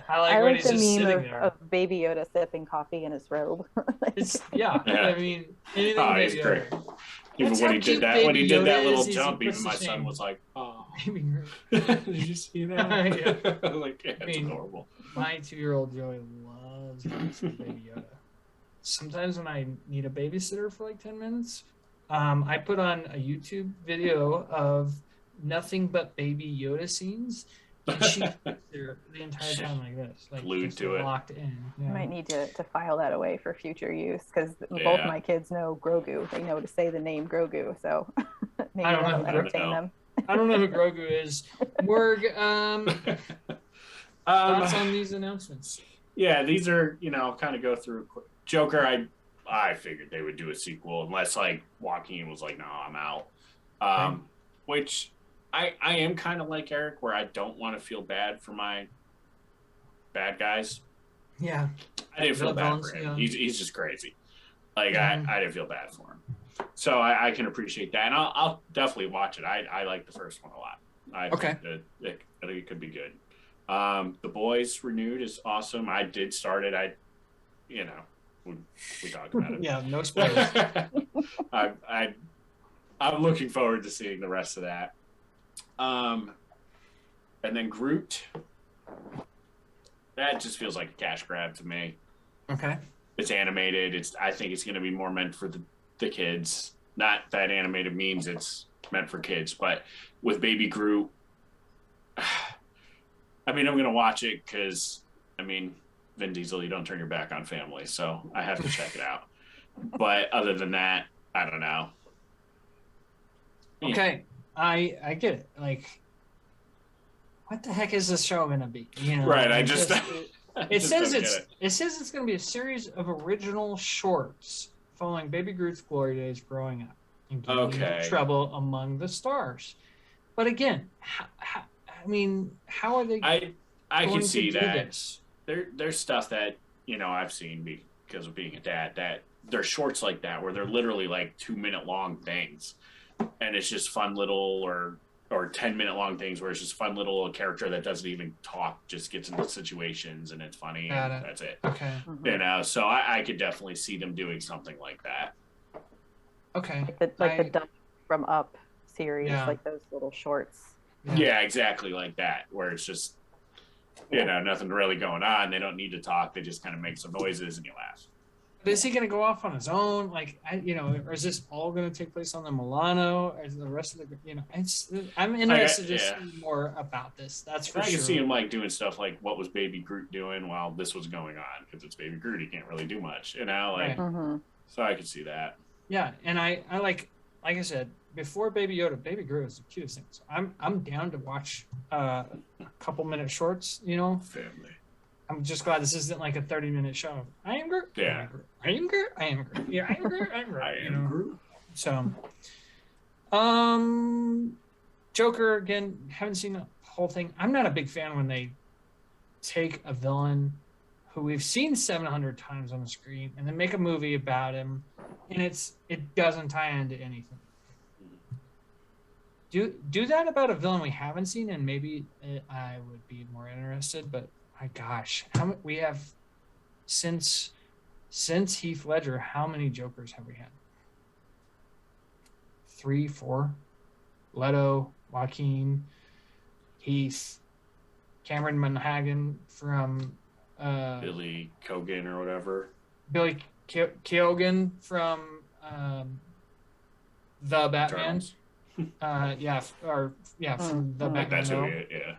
I like when he's the just meme sitting there. of Baby Yoda sipping coffee in his robe. Yeah. I mean, anything Baby Yoda. Great. Even when he did that little jump, even my son was like, "Oh, Baby Groot." Did you see that?" Yeah. It's adorable. My 2-year-old Joey loves Baby Yoda. Sometimes when I need a babysitter for like 10 minutes, I put on a YouTube video of nothing but Baby Yoda scenes, and she sits there the entire time like this, like glued to it, locked in. Yeah. I might need to file that away for future use, because both my kids know Grogu. They know to say the name Grogu, so maybe that'll entertain them. I don't know who Grogu is. Morg, thoughts on these announcements? Yeah, these are, kind of go through. Joker, I figured they would do a sequel, unless like Joaquin was like, "No, I'm out." Which I am kind of like Eric, where I don't want to feel bad for my bad guys. Yeah, I didn't feel bad for him. Yeah. He's just crazy. Like I didn't feel bad for him, so I can appreciate that, and I'll definitely watch it. I like the first one a lot. I think it could be good. The Boys renewed is awesome. I did start it. We talked about it. Yeah, no spoilers. I'm looking forward to seeing the rest of that. And then Groot, that just feels like a cash grab to me. Okay. It's animated. I think it's going to be more meant for the kids. Not that animated means it's meant for kids, but with Baby Groot, I'm going to watch it because, Vin Diesel, you don't turn your back on family, so I have to check it out. But other than that, I don't know. Okay, I get it. Like, what the heck is this show gonna be? Right. It says it's gonna be a series of original shorts following Baby Groot's glory days growing up and getting into trouble among the stars. But again, how are they? I can see that. This? There's stuff that I've seen because of being a dad, that they're shorts like that where they're literally like 2-minute long things, and it's just fun little or 10-minute long things where it's just fun little character that doesn't even talk, just gets into situations and it's funny and that's it. Okay. So I could definitely see them doing something like that. Okay. Like the Dump from Up series, like those little shorts. Yeah, exactly like that, where it's just nothing really going on. They don't need to talk. They just kind of make some noises and you laugh. But is he going to go off on his own? Like, or is this all going to take place on the Milano? Or is the rest of the, I'm interested to see more about this. That's for sure. I can see him like doing stuff like what was Baby Groot doing while this was going on, because it's Baby Groot. He can't really do much, So I could see that. Yeah, and I like I said before, Baby Yoda, Baby Groot is the cutest thing. So I'm down to watch a couple minute shorts. Family. I'm just glad this isn't like a 30-minute show. I am Groot. Yeah. I am Groot. I am Groot. Yeah, I am Groot. I am Groot. I am Groot. So, Joker again. Haven't seen the whole thing. I'm not a big fan when they take a villain who we've seen 700 times on the screen and then make a movie about him, and it doesn't tie into anything. Do that about a villain we haven't seen, and maybe I would be more interested. But my gosh, we have since Heath Ledger, how many Jokers have we had? 3, 4. Leto, Joaquin, Heath. Cameron Monaghan from Billy Kogan or whatever. Billy Keoghan from the Batman. From the Batman. That's who yeah.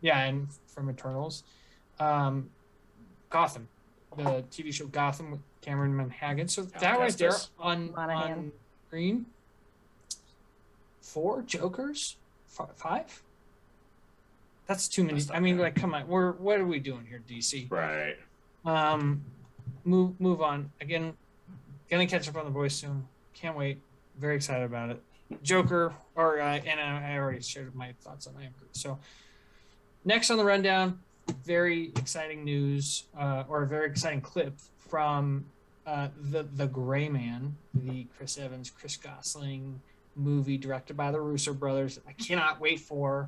Yeah, and from Eternals. Gotham, the TV show Gotham with Cameron Monaghan. So that right there on screen. 4 Jokers? 5? That's too many. I mean, like, come on. What are we doing here, DC? Right. Move on. Again, gonna catch up on The Boys soon. Can't wait. Very excited about it. Joker, and I already shared my thoughts on I Am Groot. So next on the rundown, very exciting news, or a very exciting clip from the Gray Man, the Chris Evans, Chris Gosling movie directed by the Russo brothers. I cannot wait for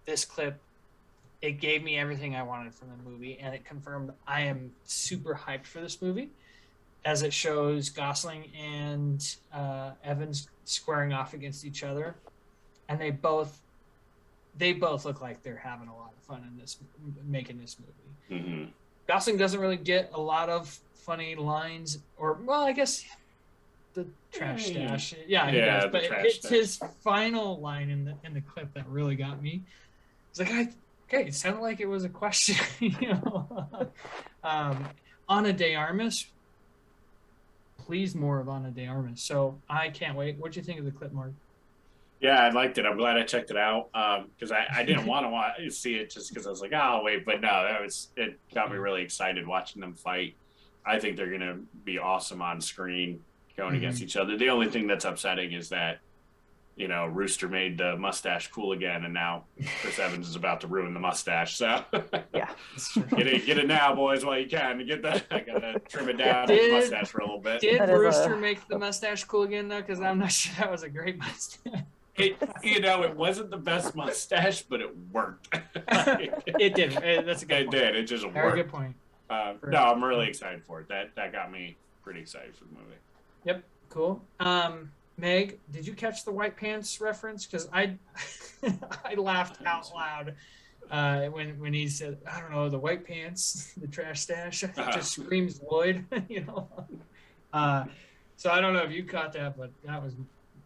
this clip. It gave me everything I wanted from the movie, and it confirmed I am super hyped for this movie, as it shows Gosling and Evans squaring off against each other, and they both look like they're having a lot of fun in this, making this movie. Mm-hmm. Gosling doesn't really get a lot of funny lines, or I guess the trash stash. Yeah, he does. But it's his final line in the clip that really got me. It's like, it sounded like it was a question. Ana de Armas. Please, more of Ana de Armas. So I can't wait. What'd you think of the clip, Mark? Yeah, I liked it. I'm glad I checked it out because I didn't want to see it just because I was like, oh, I'll wait. But no, it got me really excited watching them fight. I think they're going to be awesome on screen going against each other. The only thing that's upsetting is that, Rooster made the mustache cool again, and now Chris Evans is about to ruin the mustache. So yeah, get it now, boys, while you can. Get that. I gotta trim it down the mustache for a little bit. Did Rooster make the mustache cool again though? Because I'm not sure that was a great mustache. It wasn't the best mustache, but it worked. It did. That's a good point. It did. It just worked. Very good point. No, I'm really excited for it. That got me pretty excited for the movie. Yep. Cool. Meg, did you catch the white pants reference? Because I laughed out loud when he said, I don't know, the white pants, the trash stash. It just screams Lloyd, So I don't know if you caught that, but that was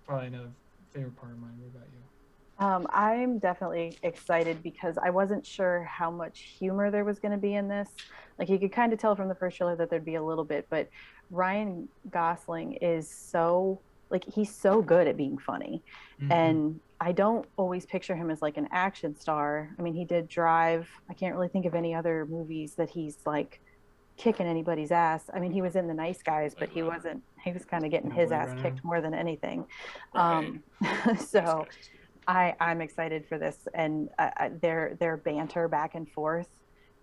probably another favorite part of mine. What about you? I'm definitely excited because I wasn't sure how much humor there was going to be in this. Like, you could kind of tell from the first trailer that there'd be a little bit, but Ryan Gosling is he's so good at being funny. And I don't always picture him as like an action star. I mean, he did Drive. I can't really think of any other movies that he's like kicking anybody's ass. I mean, he was in The Nice Guys, but he was kind of getting his ass kicked more than anything. Right. So I'm excited for this, and their banter back and forth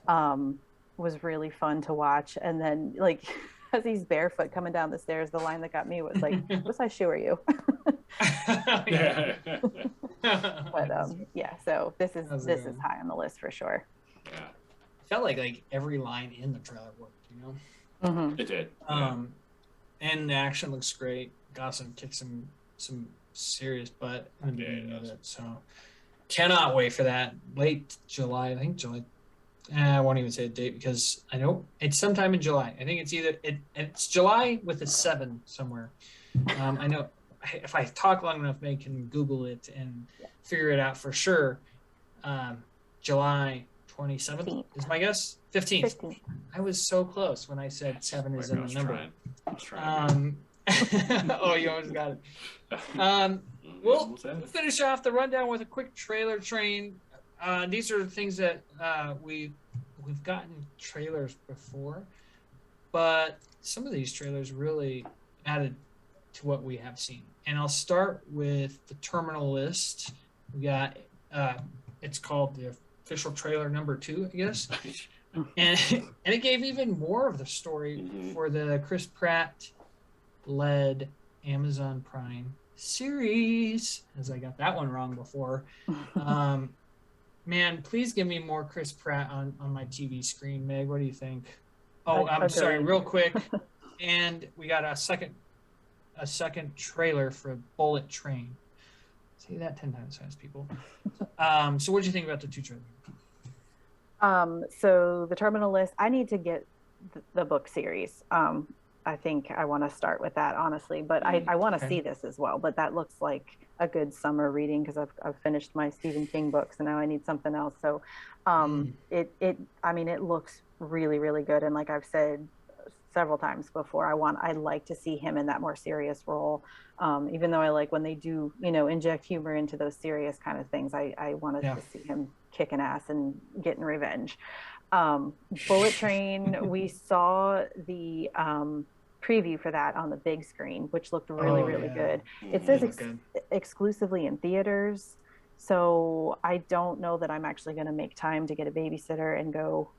was really fun to watch. And then, like, as he's barefoot coming down the stairs, the line that got me was like, what size shoe are you? But yeah, so this is high on the list for sure. Yeah, felt like every line in the trailer worked, It did. And the action looks great. Gosling kicks some serious butt in the beginning of it. So cannot wait for that. Late July, I think July. I won't even say a date because I know it's sometime in July. I think it's July with a 7 somewhere. I know if I talk long enough, May can Google it and figure it out for sure. July 27th is my guess. 15th. I was so close when I said 7 is in the number. I was trying. Oh, you always got it. We'll finish off the rundown with a quick trailer train. These are the things that we've gotten trailers before, but some of these trailers really added to what we have seen. And I'll start with the terminal list. We got it's called the official trailer number 2, I guess, and it gave even more of the story for the Chris Pratt led Amazon Prime series, as I got that one wrong before. Man, please give me more Chris Pratt on my TV screen. Meg, what do you think? Oh, I'm sorry, real quick. And we got a second trailer for Bullet Train. Say that 10 times fast, people. So what did you think about the two trailers? So the Terminal List, I need to get the book series. I think I want to start with that, honestly, but I want to see this as well. But that looks like a good summer reading because I've finished my Stephen King books and now I need something else. So it looks really, really good. And like I've said several times before, I'd like to see him in that more serious role. Even though I like when they do, inject humor into those serious kind of things, I wanted to see him kicking ass and getting revenge. Bullet Train, we saw the preview for that on the big screen, which looked really, really good. It says exclusively in theaters. So I don't know that I'm actually going to make time to get a babysitter and go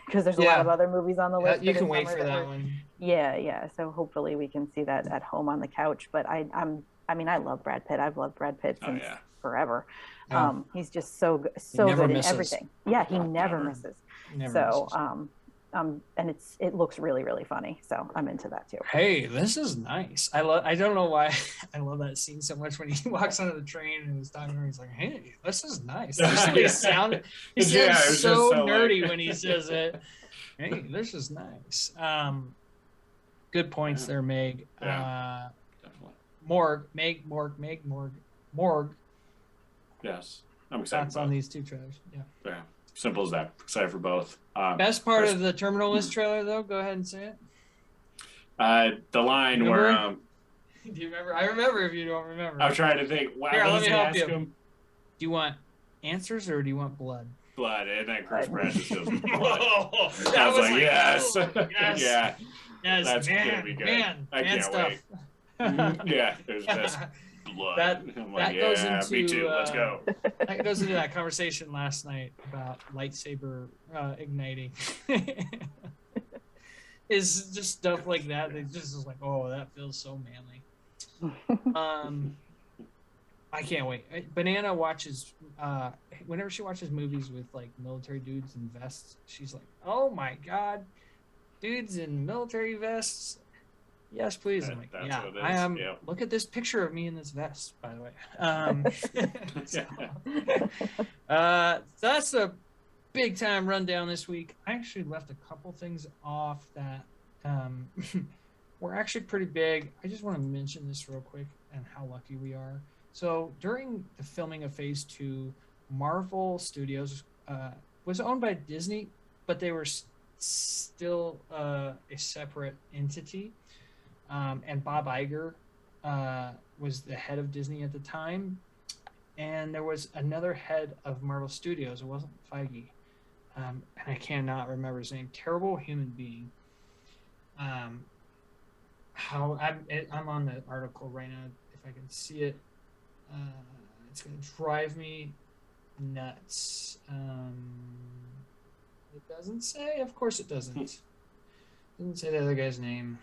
because there's a lot of other movies on the list. You can wait for that one. Yeah. So hopefully we can see that at home on the couch. But I love Brad Pitt. I've loved Brad Pitt since forever. Yeah. He's just so good in everything. Yeah, he never misses. And it looks really, really funny. So I'm into that too. Hey, this is nice. I don't know why I love that scene so much when he walks onto the train and he's talking to her. He's like, "Hey, this is nice." He sounds so nerdy when he says it. Hey, this is nice. Good points there, Meg. Yeah, definitely. Morg. Yes, I'm excited. Thoughts on these two trailers? Yeah. Simple as that. Excited for both. Best part of the Terminal List trailer, though, go ahead and say it. The line where do you remember? I remember if you don't remember. I'm trying to think. Wow, here, let me help you. Do you want answers or do you want blood? Blood, and then Chris Pratt just goes blood. I was like, yes. Yeah. Yes, that's gonna be good. I can't stuff. wait. Yeah, there's just blood. That goes into me too. Let's go. That goes into that conversation last night about lightsaber igniting. Is just stuff like that. It just is like, oh, that feels so manly. I can't wait. Banana watches whenever she watches movies with like military dudes in vests, she's like, oh my god, dudes in military vests. Yes, please. I'm like, yeah, I am. Look at this picture of me in this vest, by the way. That's a big time rundown this week. I actually left a couple things off that were actually pretty big. I just want to mention this real quick and how lucky we are. So during the filming of Phase 2, Marvel Studios was owned by Disney, but they were still a separate entity. And Bob Iger was the head of Disney at the time. And there was another head of Marvel Studios. It wasn't Feige. And I cannot remember his name. Terrible human being. I'm on the article right now. If I can see it, it's going to drive me nuts. It doesn't say. Of course it doesn't. It doesn't say the other guy's name.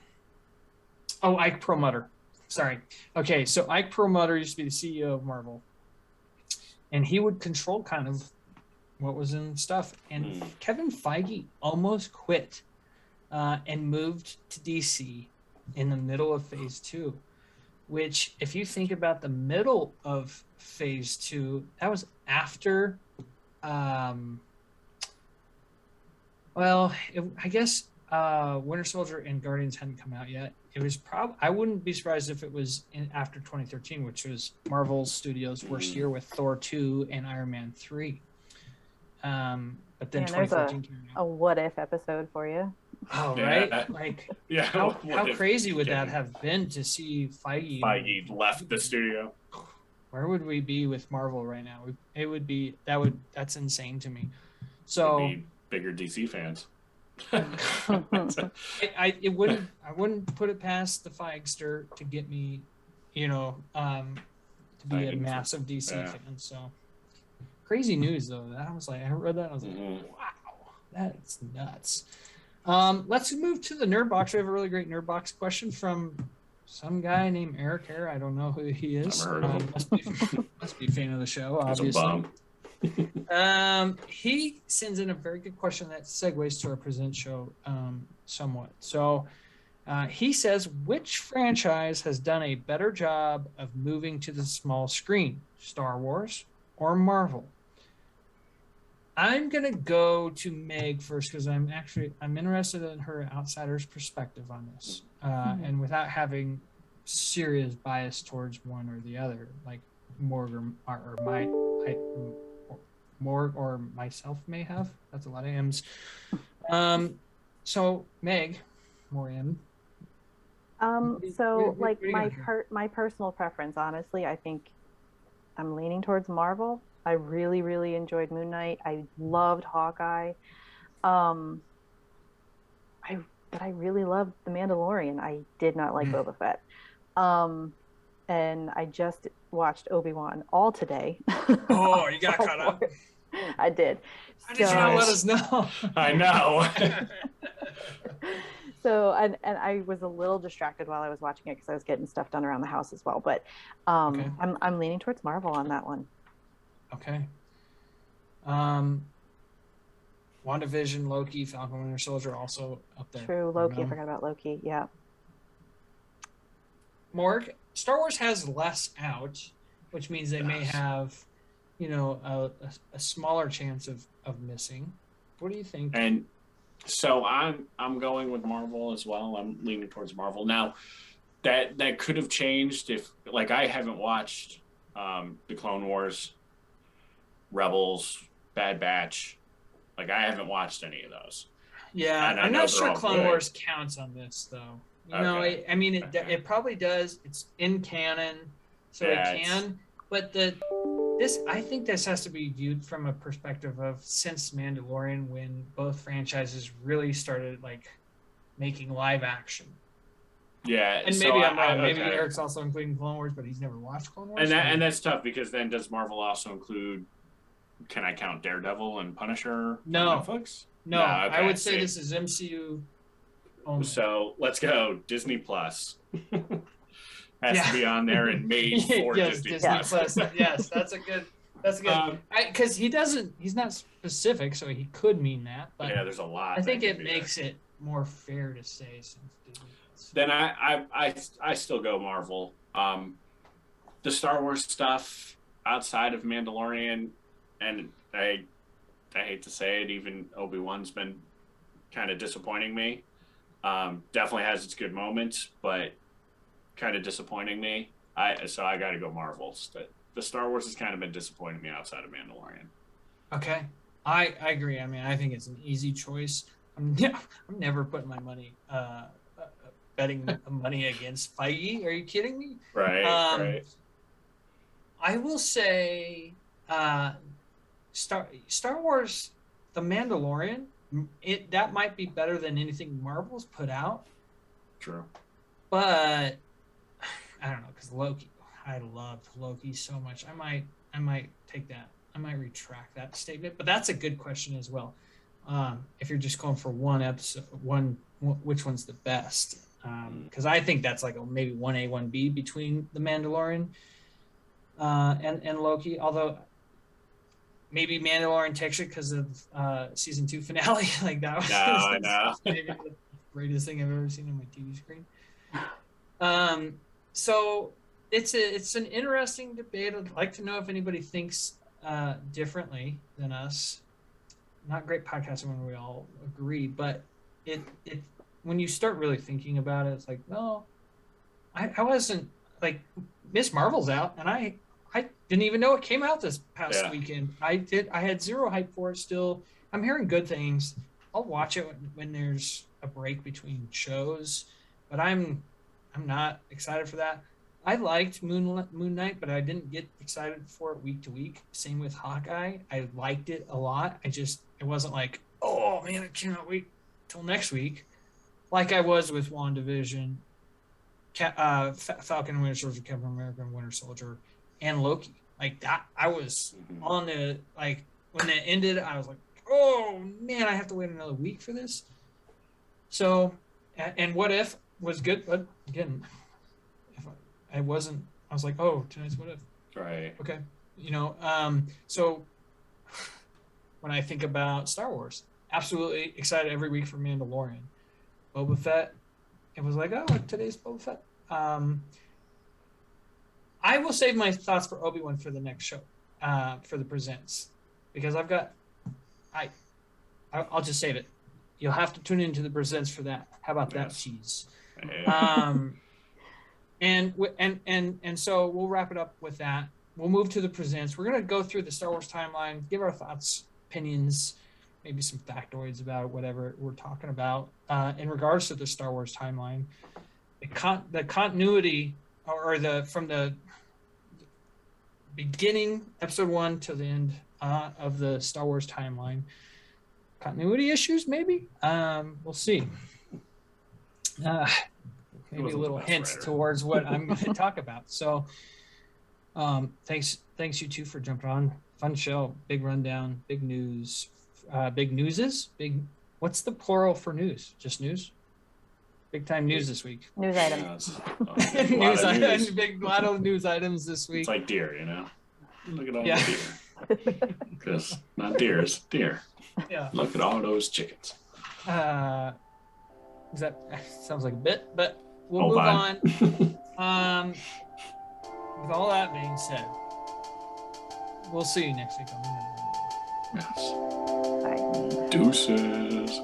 Oh, Ike Perlmutter. Sorry. Okay, so Ike Perlmutter used to be the CEO of Marvel. And he would control kind of what was in stuff. And Kevin Feige almost quit and moved to DC in the middle of Phase 2, which, if you think about the middle of Phase 2, that was after, I guess Winter Soldier and Guardians hadn't come out yet. It was I wouldn't be surprised if it was after 2013, which was Marvel Studios' worst year with Thor 2 and Iron Man 3. But then 2014 came out. A what if episode for you. Oh, right? Like, how crazy would that have been to see Feige left the studio? Where would we be with Marvel right now? It would be that's insane to me. So be bigger DC fans. I wouldn't put it past the Feigster to get me, to be a massive DC fan. So crazy news though. I read that. I was like, wow, that's nuts. Let's move to the Nerd Box. We have a really great Nerd Box question from some guy named Eric here. I don't know who he is. Must be a fan of the show, obviously. He sends in a very good question that segues to our present show somewhat. So he says, which franchise has done a better job of moving to the small screen? Star Wars or Marvel? I'm gonna go to Meg first because I'm interested in her outsider's perspective on this, and without having serious bias towards one or the other, like Morg or Morg or myself may have. That's a lot of M's. So Meg, more M. So what do you got here? my personal preference, honestly, I think I'm leaning towards Marvel. I really, really enjoyed Moon Knight. I loved Hawkeye. Um, but I really loved The Mandalorian. I did not like Boba Fett. Um, and I just watched Obi-Wan all today. Oh, you got caught up. I did. How did you not let us know? I know. So and I was a little distracted while I was watching it because I was getting stuff done around the house as well. But Okay. I'm leaning towards Marvel on that one. Okay. WandaVision, Loki, Falcon Winter Soldier also up there. True, Loki. I forgot about Loki. Yeah. Morg, Star Wars has less out, which means they may have, a smaller chance of missing. What do you think? And so I'm going with Marvel as well. I'm leaning towards Marvel. Now, that could have changed if, like, I haven't watched the Clone Wars, Rebels, Bad Batch. Like, I haven't watched any of those. Yeah, I'm not sure Clone Wars counts on this, though. Okay. It probably does. It's in canon, so it can. But I think this has to be viewed from a perspective of since Mandalorian, when both franchises really started like making live action. Yeah, and maybe I'm wrong. Maybe Eric's also including Clone Wars, but he's never watched Clone Wars. And that's tough because then does Marvel also include? Can I count Daredevil and Punisher? No, Netflix? No, okay. I would say this is MCU only. So let's go Disney Plus. Has to be on there and made for Disney Plus. Yes, that's a good. Because he's not specific, so he could mean that. But yeah, there's a lot. I think it makes it more fair to say since Disney Plus. Then I still go Marvel. The Star Wars stuff outside of Mandalorian, and I hate to say it, even Obi-Wan's been kind of disappointing me. Definitely has its good moments, but kind of disappointing me. So I got to go Marvel. The Star Wars has kind of been disappointing me outside of Mandalorian. Okay, I agree. I mean, I think it's an easy choice. I'm never putting my money betting money against Feige. Are you kidding me? Right. Right. I will say, Star Wars, The Mandalorian. That might be better than anything Marvel's put out. True. But I don't know, because Loki, I loved Loki so much. I might take that. I might retract that statement. But that's a good question as well. If you're just going for one episode, which one's the best? Because I think that's like maybe 1A, 1B between The Mandalorian and Loki. Although maybe Mandalorian takes it because of season 2 finale. Like that was maybe the greatest thing I've ever seen on my TV screen. So it's an interesting debate. I'd like to know if anybody thinks differently than us. Not great podcasting when we all agree, but it when you start really thinking about it, it's like, no, I wasn't like Miss Marvel's out, and I didn't even know it came out this past weekend. I had zero hype for it still. I'm hearing good things. I'll watch it when there's a break between shows, but I'm not excited for that. I liked Moon Knight, but I didn't get excited for it week to week. Same with Hawkeye. I liked it a lot. It wasn't like, oh man, I cannot wait till next week, like I was with WandaVision, Falcon and Winter Soldier, Captain America and Winter Soldier, and Loki. Like that, I was on the like when it ended. I was like, oh man, I have to wait another week for this. So, and What If was good, but again, if I wasn't, I was like, oh, tonight's What If. Right. Okay. So when I think about Star Wars, absolutely excited every week for Mandalorian. Boba Fett, it was like, oh, today's Boba Fett. I will save my thoughts for Obi-Wan for the next show, for the presents, because I'll just save it. You'll have to tune into the presents for that. How about that, cheese? Yeah. And so we'll wrap it up with that. We'll move to the presents. We're gonna go through the Star Wars timeline, give our thoughts, opinions, maybe some factoids about whatever we're talking about in regards to the Star Wars timeline. The continuity, or from the beginning, episode 1 to the end of the Star Wars timeline. Continuity issues, maybe. We'll see. Maybe a little hint towards what I'm going to talk about. So, thanks you two for jumping on. Fun show, big rundown, big news, big newses, big. What's the plural for news? Just news. Big time news this week. News items. News items. Big lot of news items this week. It's like deer, you know. Look at all the deer. Because not deers, deer. Yeah. Look at all those chickens. That sounds like a bit, but we'll move on. With all that being said, we'll see you next week on the Yes. Bye. Deuces.